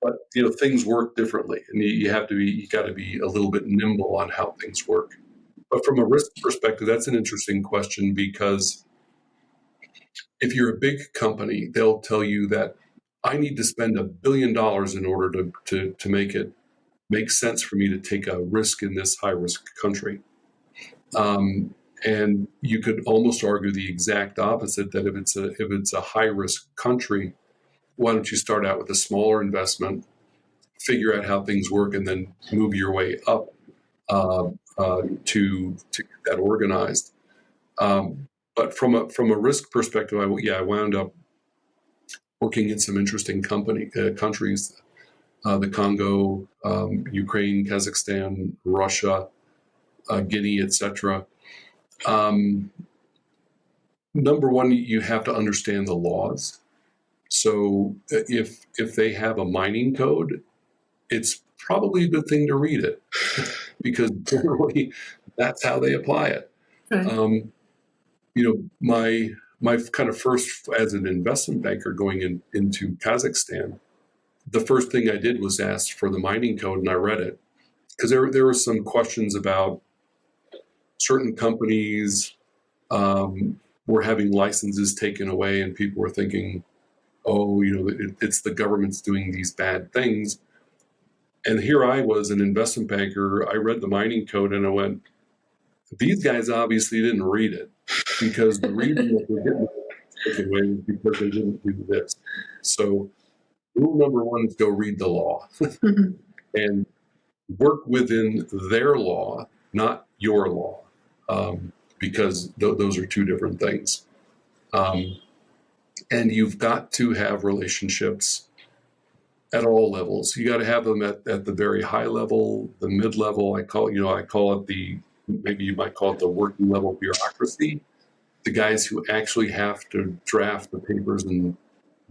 But things work differently, and you got to be a little bit nimble on how things work. But from a risk perspective, that's an interesting question, because if you're a big company, they'll tell you that I need to spend $1 billion in order to make it make sense for me to take a risk in this high risk country. And you could almost argue the exact opposite, that if it's a high risk country, why don't you start out with a smaller investment, figure out how things work, and then move your way up to get that organized. But from a risk perspective, I wound up working in some interesting countries, the Congo, Ukraine, Kazakhstan, Russia, Guinea, etc. Number one, you have to understand the laws. So if they have a mining code, it's probably a good thing to read it, because generally that's how they apply it. Right. My kind of first as an investment banker going into Kazakhstan, the first thing I did was ask for the mining code, and I read it, because there were some questions about certain companies were having licenses taken away, and people were thinking, oh, it's the government's doing these bad things. And here I was, an investment banker. I read the mining code and I went, these guys obviously didn't read it, because the reason that they're getting taken away is because they didn't do this. So rule number one is go read the law and work within their law, not your law, because those are two different things. And you've got to have relationships at all levels. You got to have them at the very high level, the mid level. I call it maybe you might call it the working level bureaucracy, the guys who actually have to draft the papers and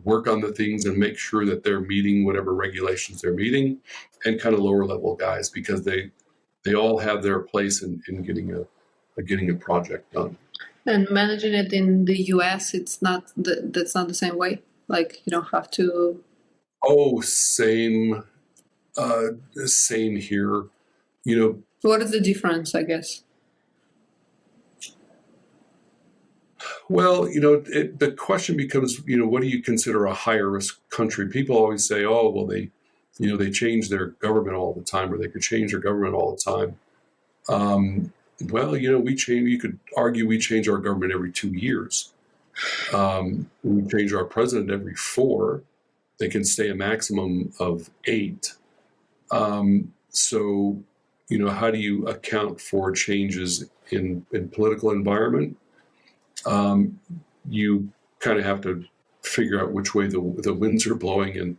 work on the things and make sure that they're meeting whatever regulations they're meeting, and kind of lower level guys, because they all have their place in getting a project done. And managing it in the US, that's not the same way. Like you don't have to. Oh, same here. What is the difference, I guess? Well, the question becomes, what do you consider a higher risk country? People always say, oh, well, they change their government all the time, or they could change their government all the time. Well, we change. You could argue we change our government every 2 years. We change our president every 4. They can stay a maximum of 8. So, how do you account for changes in political environment? You kind of have to figure out which way the winds are blowing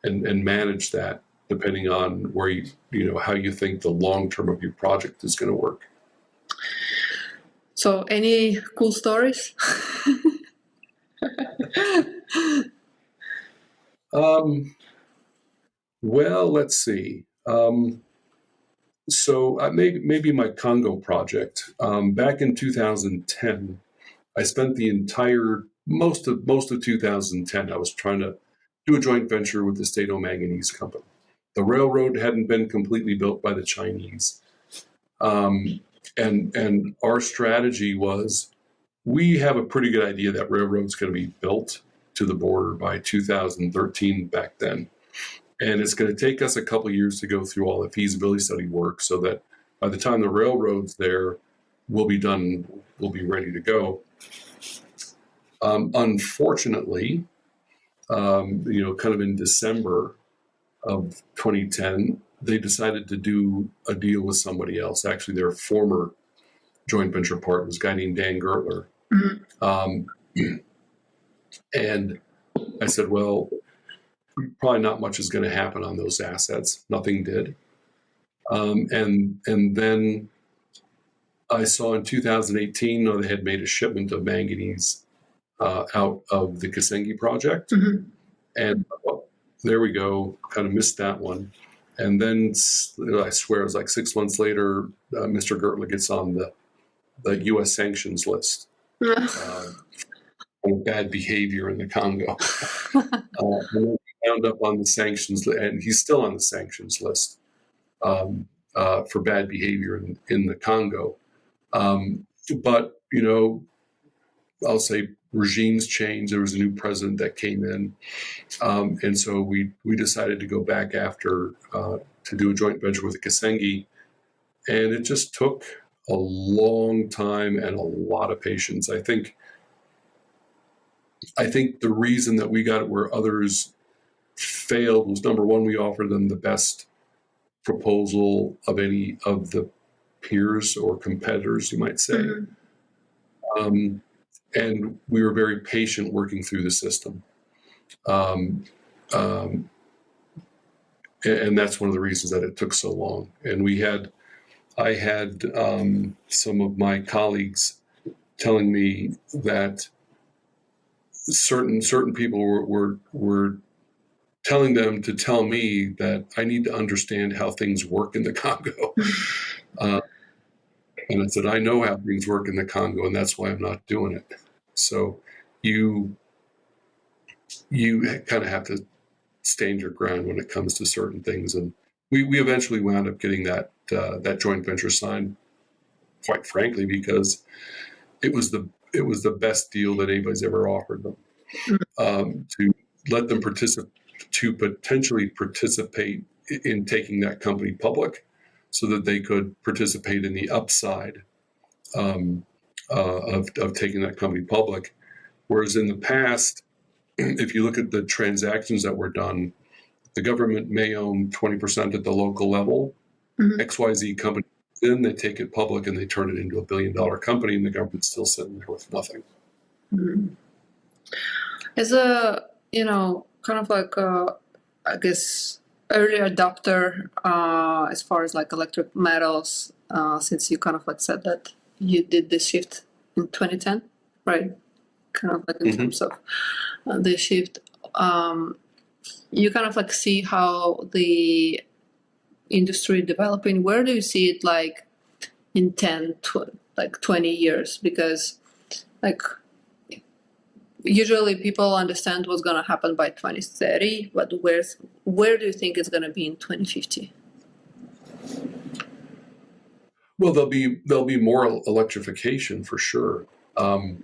and manage that depending on where how you think the long term of your project is going to work. So, any cool stories? Well, let's see. So maybe my Congo project. Back in 2010, I spent the entire most of 2010. I was trying to do a joint venture with the State Manganese company. The railroad hadn't been completely built by the Chinese, and our strategy was we have a pretty good idea that railroad's going to be built to the border by 2013 back then. And it's going to take us a couple of years to go through all the feasibility study work so that by the time the railroad's there, we'll be done, we'll be ready to go. Unfortunately, kind of in December of 2010, they decided to do a deal with somebody else. Actually, their former joint venture partner was a guy named Dan Gertler. Mm-hmm. And I said, well, probably not much is going to happen on those assets. Nothing did. And then I saw in 2018, they had made a shipment of manganese out of the Kasengi project. Mm-hmm. And there we go, kind of missed that one. And then I swear it was like 6 months later, Mr. Gertler gets on the U.S. sanctions list. For bad behavior in the Congo. And wound up on the sanctions, and he's still on the sanctions list for bad behavior in the Congo. But I'll say regimes change. There was a new president that came in, and so we decided to go back after to do a joint venture with the Kasengi, and it just took a long time and a lot of patience. I think the reason that we got it where others failed was, number one, we offered them the best proposal of any of the peers or competitors, you might say. Mm-hmm. And we were very patient working through the system. And that's one of the reasons that it took so long. And I had some of my colleagues telling me that certain people were telling them to tell me that I need to understand how things work in the Congo. And I said, I know how things work in the Congo, and that's why I'm not doing it. So you kind of have to stand your ground when it comes to certain things. And we eventually wound up getting that joint venture signed, quite frankly, because it was the best deal that anybody's ever offered them, to let them potentially participate in taking that company public so that they could participate in the upside of taking that company public. Whereas in the past, if you look at the transactions that were done, the government may own 20% at the local level. Mm-hmm. XYZ company, then they take it public and they turn it into a $1 billion company, and the government's still sitting there with nothing. Mm-hmm. As a, kind of like, I guess, early adopter as far as like electric metals, since you kind of like said that you did this shift in 2010, right? Kind of like in mm-hmm. terms of the shift, you kind of like see how the industry developing. Where do you see it like in 20 years? Because like usually people understand what's going to happen by 2030, but where do you think it's going to be in 2050? Well, there'll be more electrification for sure. There'll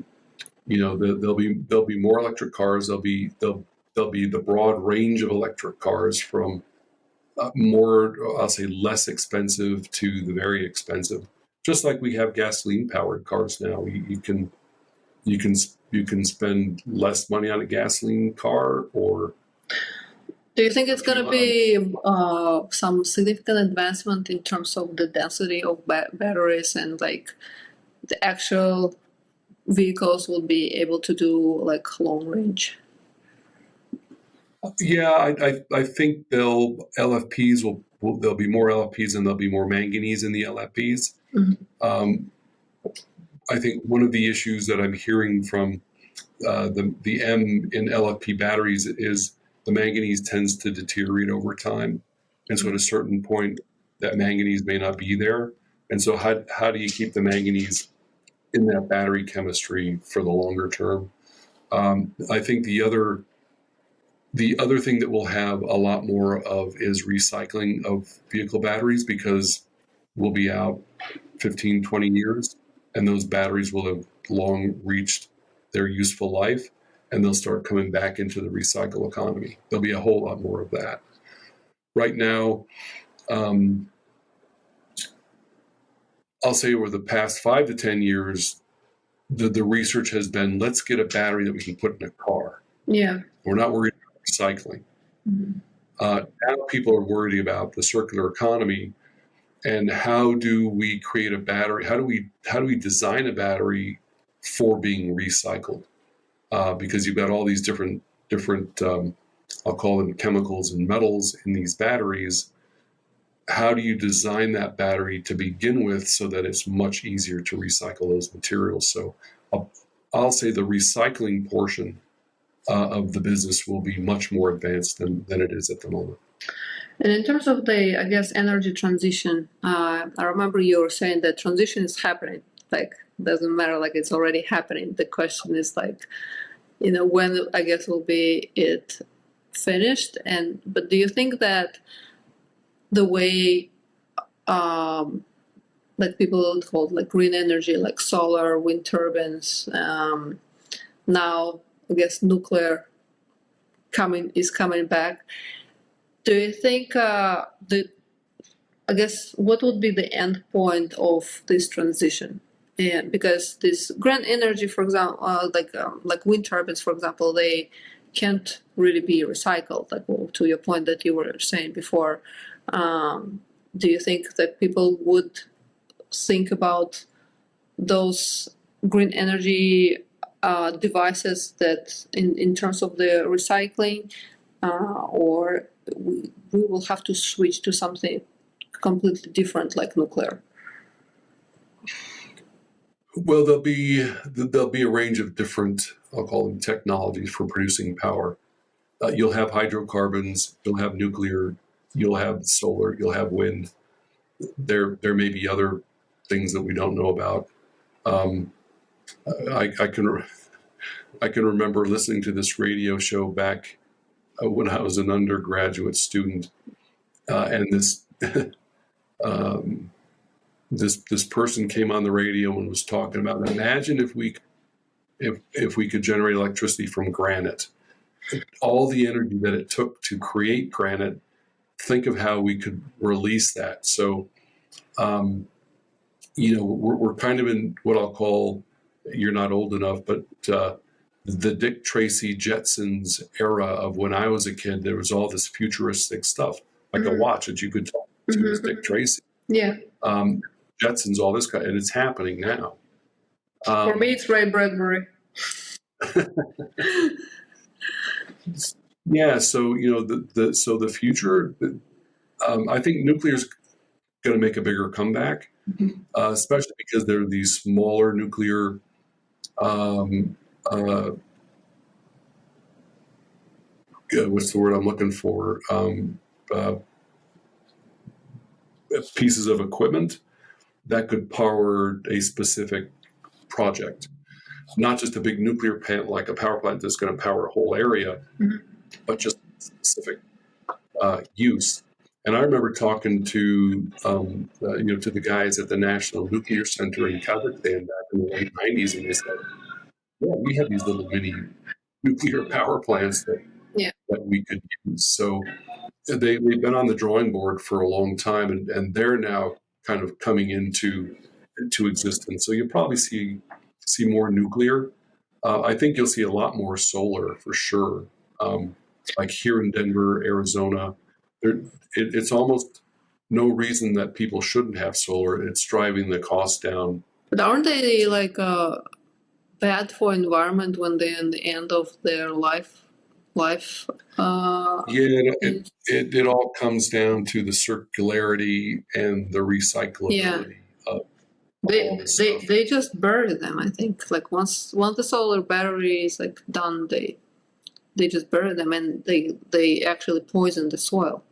be more electric cars. There'll be the broad range of electric cars from more, I'll say, less expensive to the very expensive. Just like we have gasoline powered cars now, you can spend less money on a gasoline car. Or do you think it's going to be some significant advancement in terms of the density of batteries, and like the actual vehicles will be able to do like long range? Yeah, I think LFPs will there'll be more LFPs and there'll be more manganese in the LFPs. Mhm. Um, I think one of the issues that I'm hearing from the M in LFP batteries is the manganese tends to deteriorate over time, and so at a certain point, that manganese may not be there. And so how do you keep the manganese in that battery chemistry for the longer term? I think the other thing that we'll have a lot more of is recycling of vehicle batteries, because we'll be out 15, 20 years, and those batteries will have long reached their useful life, and they'll start coming back into the recycle economy. There'll be a whole lot more of that. Right now, um, I'll say over the past 5 to 10 years, the research has been, let's get a battery that we can put in a car. Yeah. We're not worried about recycling. Mhm. Now people are worried about the circular economy, and how do we create a battery? How do we design a battery for being recycled? Because you've got all these different I'll call them chemicals and metals in these batteries. How do you design that battery to begin with so that it's much easier to recycle those materials? So I'll say the recycling portion of the business will be much more advanced than it is at the moment. And in terms of the, I guess, energy transition, I remember you were saying that transition is happening. Like, doesn't matter, like it's already happening. The question is like, when I guess will be it finished. But do you think that the way like people call it like green energy, like solar, wind turbines, now I guess nuclear is coming back. Do you think I guess what would be the end point of this transition? And because this green energy, for example, like wind turbines, for example, they can't really be recycled. Like to your point that you were saying before, do you think that people would think about those green energy devices that in terms of the recycling, or we will have to switch to something completely different like nuclear? Well, there'll be a range of different, I'll call them technologies for producing power. You'll have hydrocarbons, you'll have nuclear, you'll have solar, you'll have wind. There may be other things that we don't know about. Um, I can remember listening to this radio show back when I was an undergraduate student, and um, this person came on the radio and was talking about, imagine if we could generate electricity from granite, all the energy that it took to create granite. Think of how we could release that. So, we're kind of in what I'll call, you're not old enough, but the Dick Tracy Jetsons era of when I was a kid. There was all this futuristic stuff, like a watch that you could talk to as Dick Tracy. Yeah. Jetsons, all this kind, and it's happening now. For me, it's Ray Bradbury. Yeah, so the future. I think nuclear is going to make a bigger comeback, especially because there are these smaller nuclear what's the word I'm looking for? Pieces of equipment that could power a specific project, not just a big nuclear plant like a power plant that's going to power a whole area, but just specific use. And I remember talking to to the guys at the National Nuclear Center in Kazakhstan back in the late '90s, and they said, "Yeah, we have these little mini nuclear power plants that we could use." So they've been on the drawing board for a long time, and they're now kind of coming into existence. So you'll probably see more nuclear. I think you'll see a lot more solar for sure. Like here in Denver, Arizona, it's almost no reason that people shouldn't have solar. It's driving the cost down. But aren't they like bad for environment when they're in the end of their life? life. Yeah, it all comes down to the circularity and the recyclability of all this stuff. They just bury them. I think like once the solar battery is like done, they just bury them, and they actually poison the soil.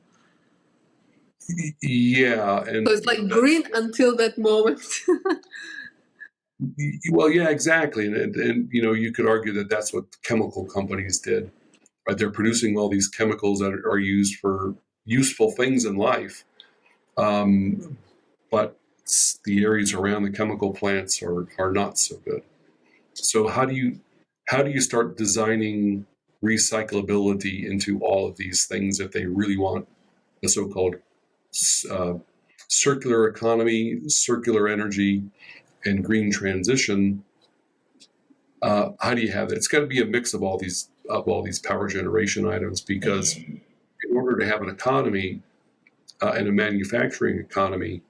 Yeah, and So it's like green until that moment. well, yeah, exactly, and you could argue that that's what chemical companies did, right? They're producing all these chemicals that are used for useful things in life, but the areas around the chemical plants are not so good. So how do you start designing recyclability into all of these things if they really want the so-called uh, circular economy, circular energy, and green transition? How do you have that? It's got to be a mix of all these power generation items, because in order to have an economy and a manufacturing economy,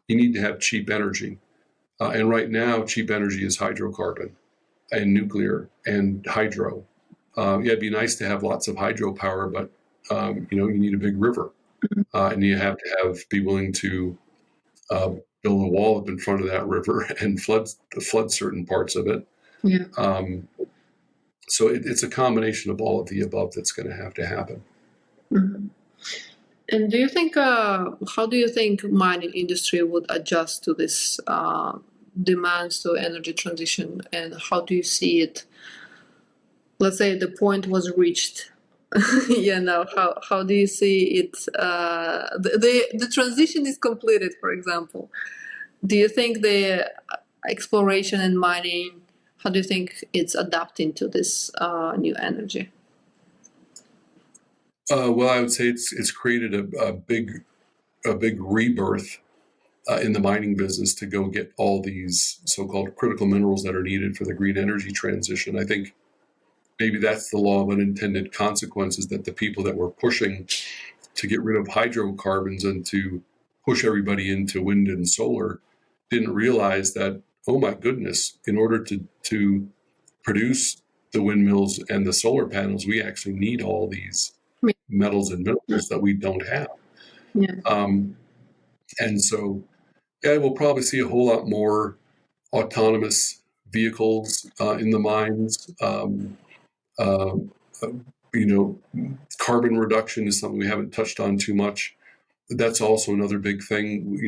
you need to have cheap energy. And right now, cheap energy is hydrocarbon and nuclear and hydro. Yeah, it'd be nice to have lots of hydropower, but you need a big river, and you have to be willing to uh, build a wall up in front of that river and flood certain parts of it. Yeah. So it's a combination of all of the above that's going to have to happen. Mm-hmm. And how do you think mining industry would adjust to this demands to energy transition, and how do you see it? Let's say the point was reached. How do you see it? The transition is completed, for example. Do you think the exploration and mining? How do you think it's adapting to this new energy? Well, I would say it's created a big rebirth in the mining business to go get all these so-called critical minerals that are needed for the green energy transition. I think maybe that's the law of unintended consequences, that the people that were pushing to get rid of hydrocarbons and to push everybody into wind and solar didn't realize that, oh my goodness, in order to produce the windmills and the solar panels, we actually need all these metals and minerals that we don't have. Yeah. And so, yeah, we'll probably see a whole lot more autonomous vehicles in the mines. Uh, Carbon reduction is something we haven't touched on too much. That's also another big thing,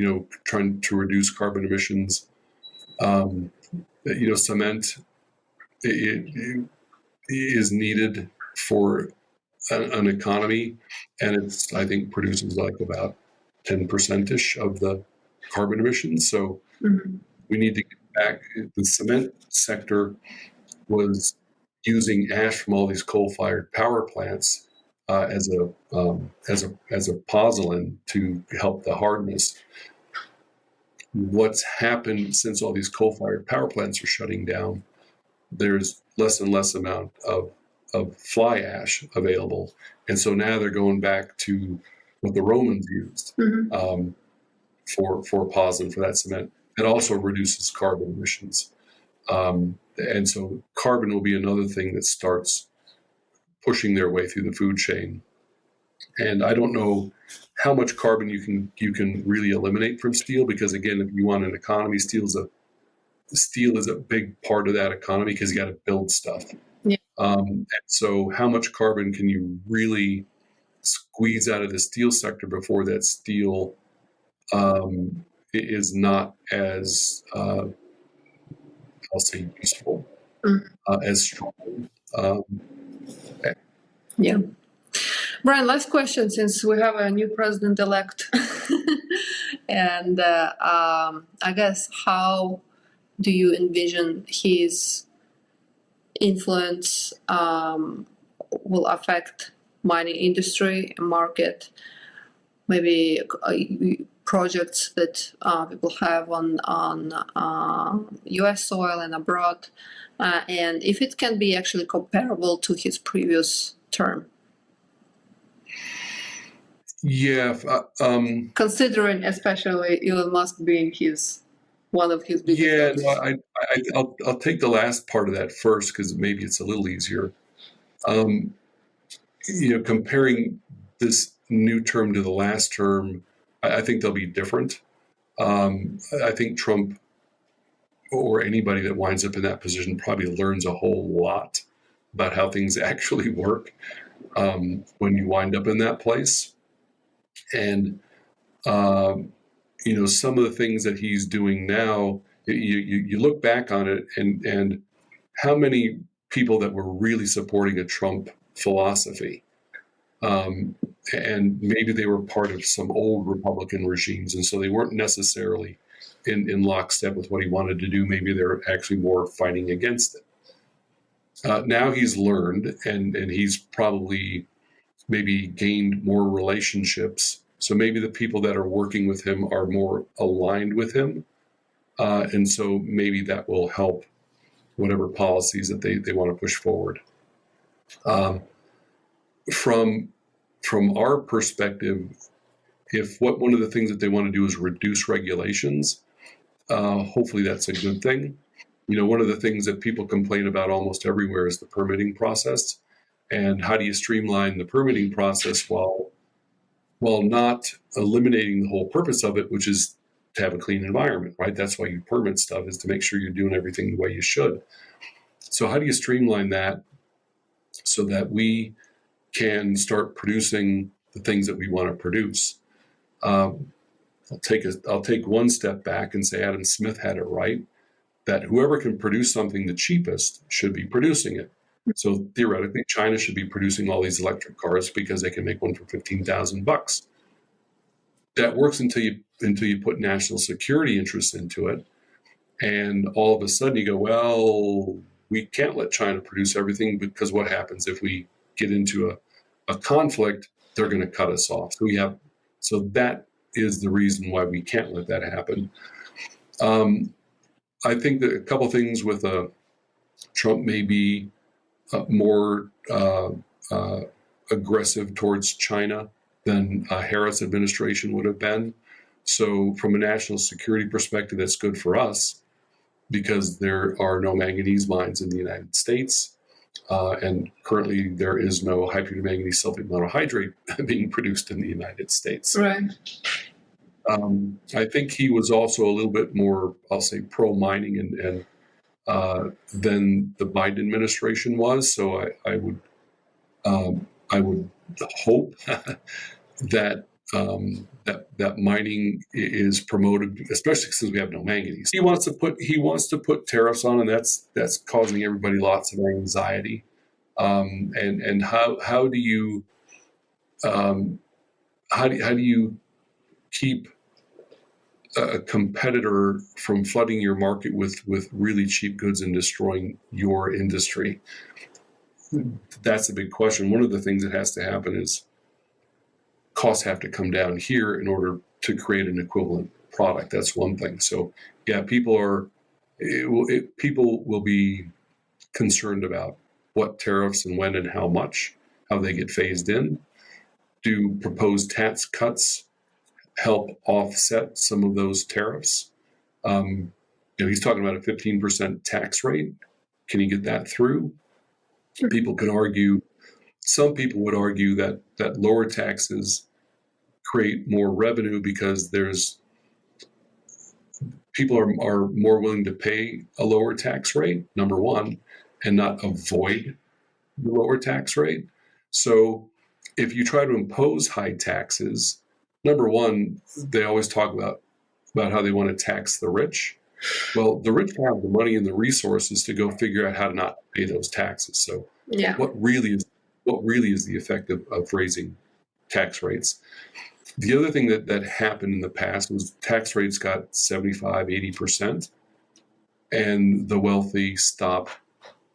trying to reduce carbon emissions. Cement it is needed for an economy, and I think produces like about 10%-ish of the carbon emissions. So we need to get back. The cement sector was using ash from all these coal-fired power plants as a pozzolan to help the hardness. What's happened since all these coal-fired power plants are shutting down? There's less and less amount of fly ash available, and so now they're going back to what the Romans used for pozzolan, for that cement. It also reduces carbon emissions. And so carbon will be another thing that starts pushing their way through the food chain. And I don't know how much carbon you can really eliminate from steel, because again, if you want an economy, steel is a big part of that economy, because you got to build stuff. Yeah. And so how much carbon can you really squeeze out of the steel sector before that steel is not as I'll say useful, as strong. Yeah. Brian, last question, since we have a new president-elect. And I guess, how do you envision his influence will affect mining industry and market, maybe projects that people have on U.S. soil and abroad, and if it can be actually comparable to his previous term? Yeah. Considering especially Elon Musk being one of his biggest. Yeah, no, I'll take the last part of that first, because maybe it's a little easier. comparing this new term to the last term, I think they'll be different. I think Trump or anybody that winds up in that position probably learns a whole lot about how things actually work when you wind up in that place. And, some of the things that he's doing now, you look back on it and how many people that were really supporting a Trump philosophy. And maybe they were part of some old Republican regimes, and so they weren't necessarily in lockstep with what he wanted to do. Maybe they're actually more fighting against it. Now he's learned, and he's probably maybe gained more relationships. So maybe the people that are working with him are more aligned with him. And so maybe that will help whatever policies that they want to push forward. From our perspective, if one of the things that they want to do is reduce regulations, hopefully that's a good thing. One of the things that people complain about almost everywhere is the permitting process. And how do you streamline the permitting process while not eliminating the whole purpose of it, which is to have a clean environment, right? That's why you permit stuff, is to make sure you're doing everything the way you should. So how do you streamline that so that we can start producing the things that we want to produce? I'll take one step back and say Adam Smith had it right, that whoever can produce something the cheapest should be producing it. So theoretically, China should be producing all these electric cars because they can make one for $15,000. That works until you put national security interests into it, and all of a sudden you go, well, we can't let China produce everything, because what happens if we get into a conflict? They're going to cut us off. So that is the reason why we can't let that happen. I think that a couple things with Trump may be more aggressive towards China than a Harris administration would have been. So from a national security perspective, that's good for us because there are no manganese mines in the United States. And currently there is no hydrogen manganese sulfate monohydrate being produced in the United States. Right. I think he was also a little bit more, I'll say, pro-mining and than the Biden administration was. So I would hope that that mining is promoted, especially since we have no manganese. He wants to put tariffs on, and that's causing everybody lots of anxiety. And how do you keep a competitor from flooding your market with really cheap goods and destroying your industry? That's a big question. One of the things that has to happen is costs have to come down here in order to create an equivalent product. That's one thing. So yeah, people will be concerned about what tariffs and when and how much, how they get phased in. Do proposed tax cuts help offset some of those tariffs? He's talking about a 15% tax rate. Can you get that through? Sure. Some people would argue that lower taxes create more revenue because people are more willing to pay a lower tax rate, number one, and not avoid the lower tax rate. So if you try to impose high taxes, number one, they always talk about how they want to tax the rich. Well, the rich have the money and the resources to go figure out how to not pay those taxes. So yeah, what really is the effect of raising tax rates? The other thing that happened in the past was tax rates got 75, 80%, and the wealthy stopped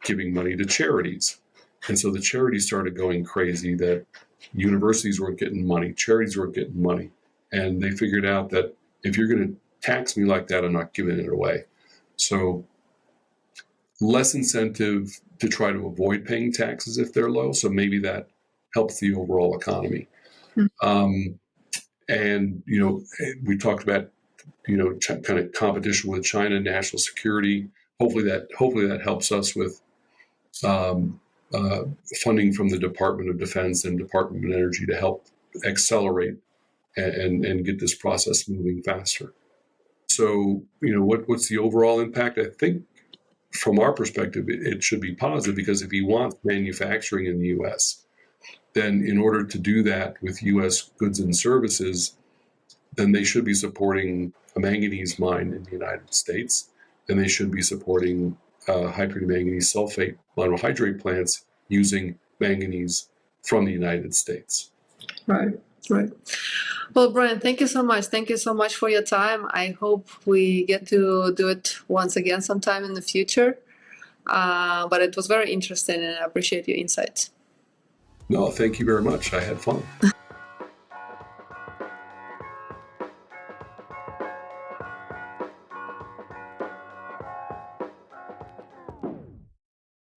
giving money to charities. And so the charities started going crazy that universities weren't getting money, charities weren't getting money. And they figured out that if you're going to tax me like that, I'm not giving it away. So less incentive to try to avoid paying taxes if they're low. So maybe that helps the overall economy. Mm-hmm. And, we talked about, kind of competition with China, national security. Hopefully that helps us with funding from the Department of Defense and Department of Energy to help accelerate and get this process moving faster. So, what's the overall impact? I think from our perspective, it should be positive, because if he wants manufacturing in the U.S., then in order to do that with U.S. goods and services, then they should be supporting a manganese mine in the United States, and they should be supporting high-purity manganese sulfate monohydrate plants using manganese from the United States. Right, right. Well, Brian, thank you so much. Thank you so much for your time. I hope we get to do it once again sometime in the future. But it was very interesting, and I appreciate your insights. No, thank you very much. I had fun.